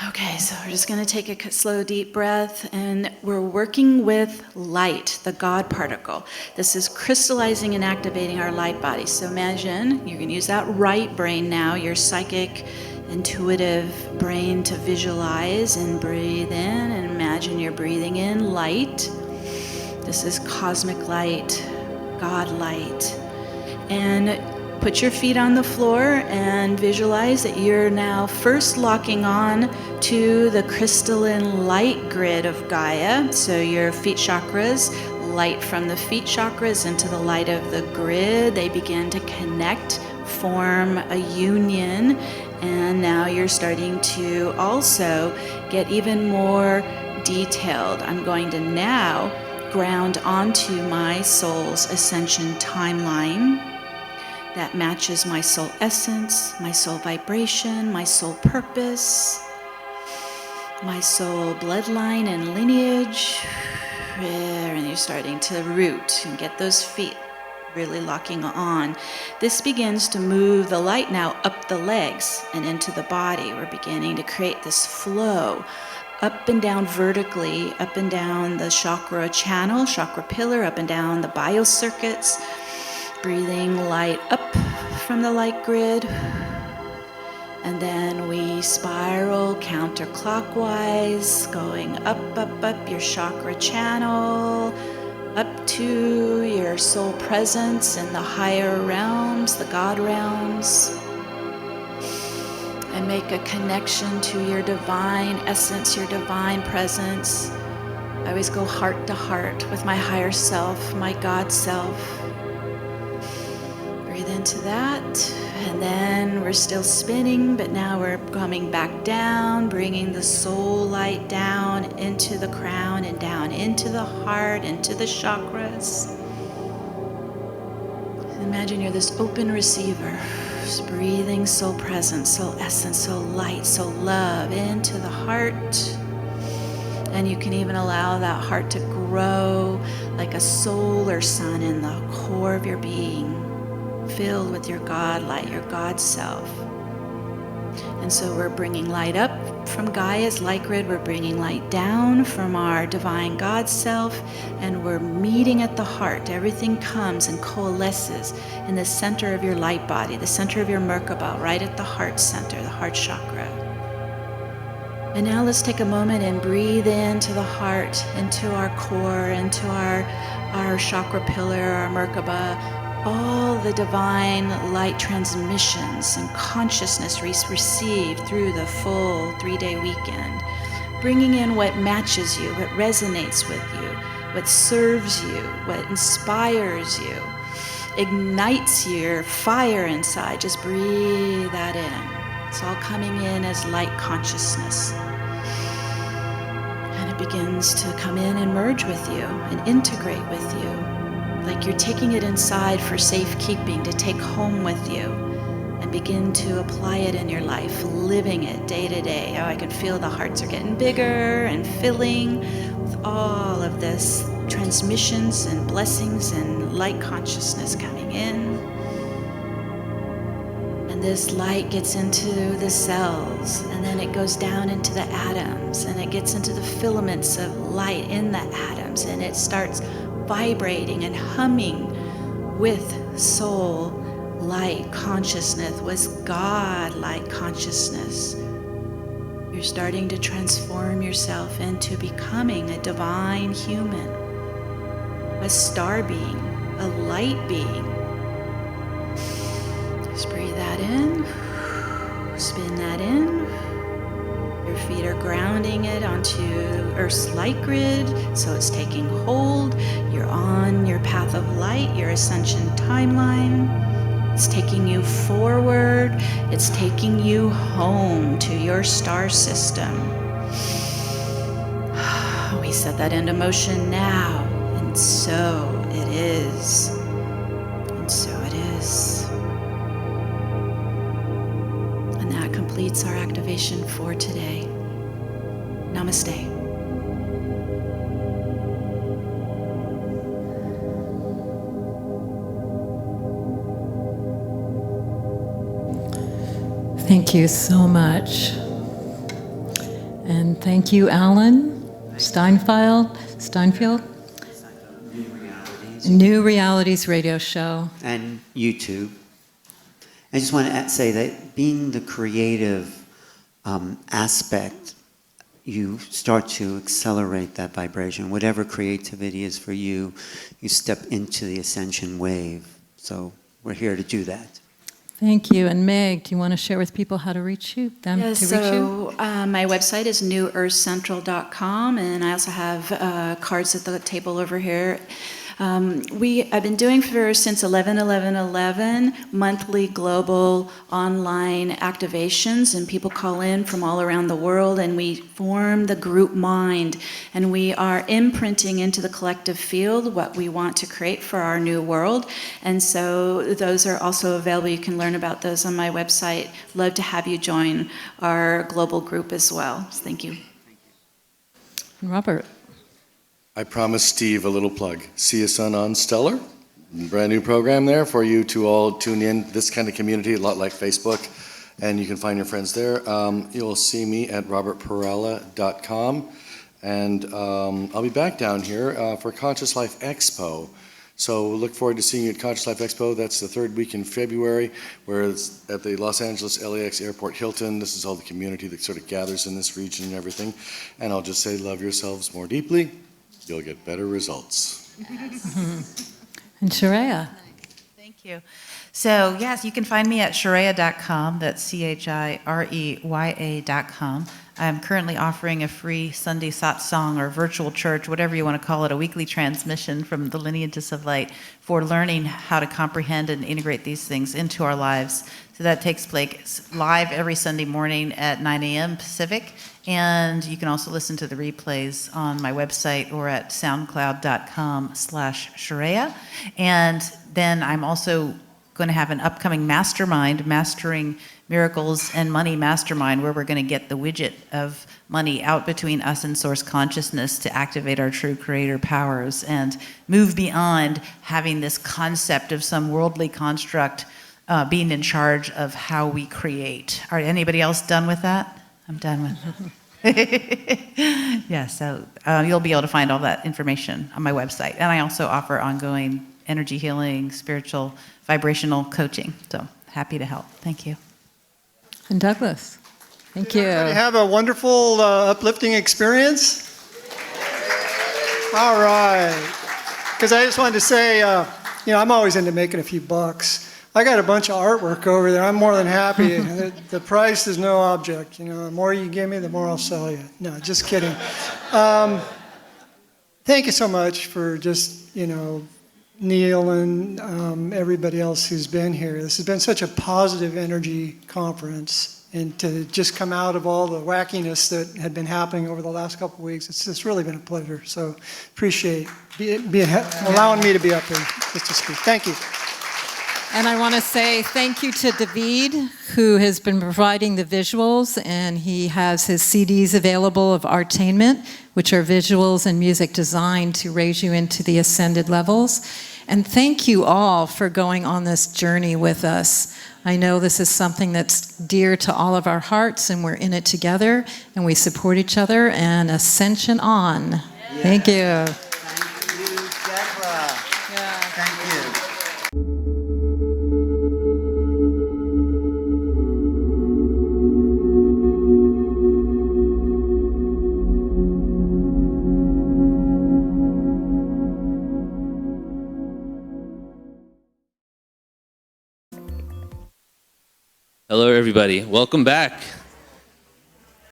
Speaker 3: Okay, so we're just going to take a slow, deep breath, and we're working with light, the God particle. This is crystallizing and activating our light body. So imagine, you can use that right brain now, your psychic, intuitive brain, to visualize and breathe in, and imagine you're breathing in light. This is cosmic light, God light. And put your feet on the floor and visualize that you're now first locking on to the crystalline light grid of Gaia. So your feet chakras, light from the feet chakras into the light of the grid. They begin to connect, form a union. And now you're starting to also get even more detailed. I'm going to now ground onto my soul's ascension timeline that matches my soul essence, my soul vibration, my soul purpose, my soul bloodline and lineage. And you're starting to root and get those feet really locking on. This begins to move the light now up the legs and into the body. We're beginning to create this flow up and down vertically, up and down the chakra channel, chakra pillar, up and down the biocircuits. Breathing light up from the light grid, and then we spiral counterclockwise, going up, up, up your chakra channel, up to your soul presence in the higher realms, the God realms, and make a connection to your divine essence, your divine presence. I always go heart to heart with my higher self, my God self. Breathe into that, and then we're still spinning, but now we're coming back down, bringing the soul light down into the crown and down into the heart, into the chakras. Imagine you're this open receiver, just breathing soul presence, soul essence, soul light, soul love into the heart. And you can even allow that heart to grow like a solar sun in the core of your being, filled with your God light, your God self. And so we're bringing light up from Gaia's light grid, we're bringing light down from our divine God self, and we're meeting at the heart. Everything comes and coalesces in the center of your light body, the center of your Merkaba, right at the heart center, the heart chakra. And now let's take a moment and breathe into the heart, into our core, into our chakra pillar, our Merkaba, all the divine light transmissions and consciousness received through the full 3-day weekend, bringing in what matches you, what resonates with you, what serves you, what inspires you, ignites your fire inside. Just breathe that in. It's all coming in as light consciousness. And it begins to come in and merge with you and integrate with you, like you're taking it inside for safekeeping, to take home with you and begin to apply it in your life, living it day to day. Oh, I can feel the hearts are getting bigger and filling with all of this transmissions and blessings and light consciousness coming in. And this light gets into the cells, and then it goes down into the atoms, and it gets into the filaments of light in the atoms, and it starts vibrating and humming with soul light consciousness, with God light consciousness. You're starting to transform yourself into becoming a divine human, a star being, a light being. Just breathe that in, spin that in. Your feet are grounding it onto Earth's light grid, so it's taking hold. You're on your path of light, your ascension timeline. It's taking you forward. It's taking you home to your star system. We set that into motion now, and so it is. And so it is. And that completes our activation for today. Namaste.
Speaker 1: Thank you so much. And thank you, Alan Steinfeld. New Realities radio show.
Speaker 2: And YouTube. I just want to say that being the creative aspect, you start to accelerate that vibration. Whatever creativity is for you, you step into the Ascension wave. So we're here to do that.
Speaker 1: Thank you. And Meg, do you want to share with people how to reach you?
Speaker 3: My website is newearthcentral.com, and I also have cards at the table over here. I've been doing since 11/11/11 monthly global online activations, and people call in from all around the world, and we form the group mind, and we are imprinting into the collective field what we want to create for our new world. And so those are also available. You can learn about those on my website. Love to have you join our global group as well. Thank you.
Speaker 1: Robert.
Speaker 4: I promised Steve a little plug. See you on Stellar. Brand new program there for you to all tune in. This kind of community, a lot like Facebook, and you can find your friends there. You'll see me at robertperala.com, and I'll be back down here for Conscious Life Expo. So look forward to seeing you at Conscious Life Expo. That's the third week in February, where it's at the Los Angeles LAX Airport Hilton. This is all the community that sort of gathers in this region and everything. And I'll just say, love yourselves more deeply. You'll get better results.
Speaker 1: And Chireya.
Speaker 5: Thank you. So, yes, you can find me at Chireya.com. That's CHIREYA.com. I'm currently offering a free Sunday satsang or virtual church, whatever you want to call it, a weekly transmission from the lineages of light for learning how to comprehend and integrate these things into our lives. So that takes place live every Sunday morning at 9 a.m. Pacific. And you can also listen to the replays on my website or at soundcloud.com/Chireya. And then I'm also going to have an upcoming mastermind, Mastering Miracles and Money Mastermind, where we're going to get the widget of money out between us and source consciousness to activate our true creator powers and move beyond having this concept of some worldly construct being in charge of how we create. Are anybody else done with that? I'm done with it. Yeah, so you'll be able to find all that information on my website. And I also offer ongoing energy healing, spiritual, vibrational coaching. So happy to help. Thank you.
Speaker 1: And Douglas. Thank you.
Speaker 6: Everybody have a wonderful, uplifting experience? All right. Because I just wanted to say, I'm always into making a few bucks. I got a bunch of artwork over there. I'm more than happy. The price is no object. The more you give me, the more I'll sell you. No, just kidding. Thank you so much for just, Neil and everybody else who's been here. This has been such a positive energy conference. And to just come out of all the wackiness that had been happening over the last couple of weeks, it's just really been a pleasure. So appreciate allowing me to be up here just to speak. Thank you.
Speaker 1: And I want to say thank you to David, who has been providing the visuals, and he has his CDs available of Artainment, which are visuals and music designed to raise you into the ascended levels. And thank you all for going on this journey with us. I know this is something that's dear to all of our hearts, and we're in it together, and we support each other, and Ascension on. Yeah. Thank you.
Speaker 2: Thank you, Debra.
Speaker 1: Yeah.
Speaker 2: Thank you.
Speaker 7: Hello, everybody. Welcome back.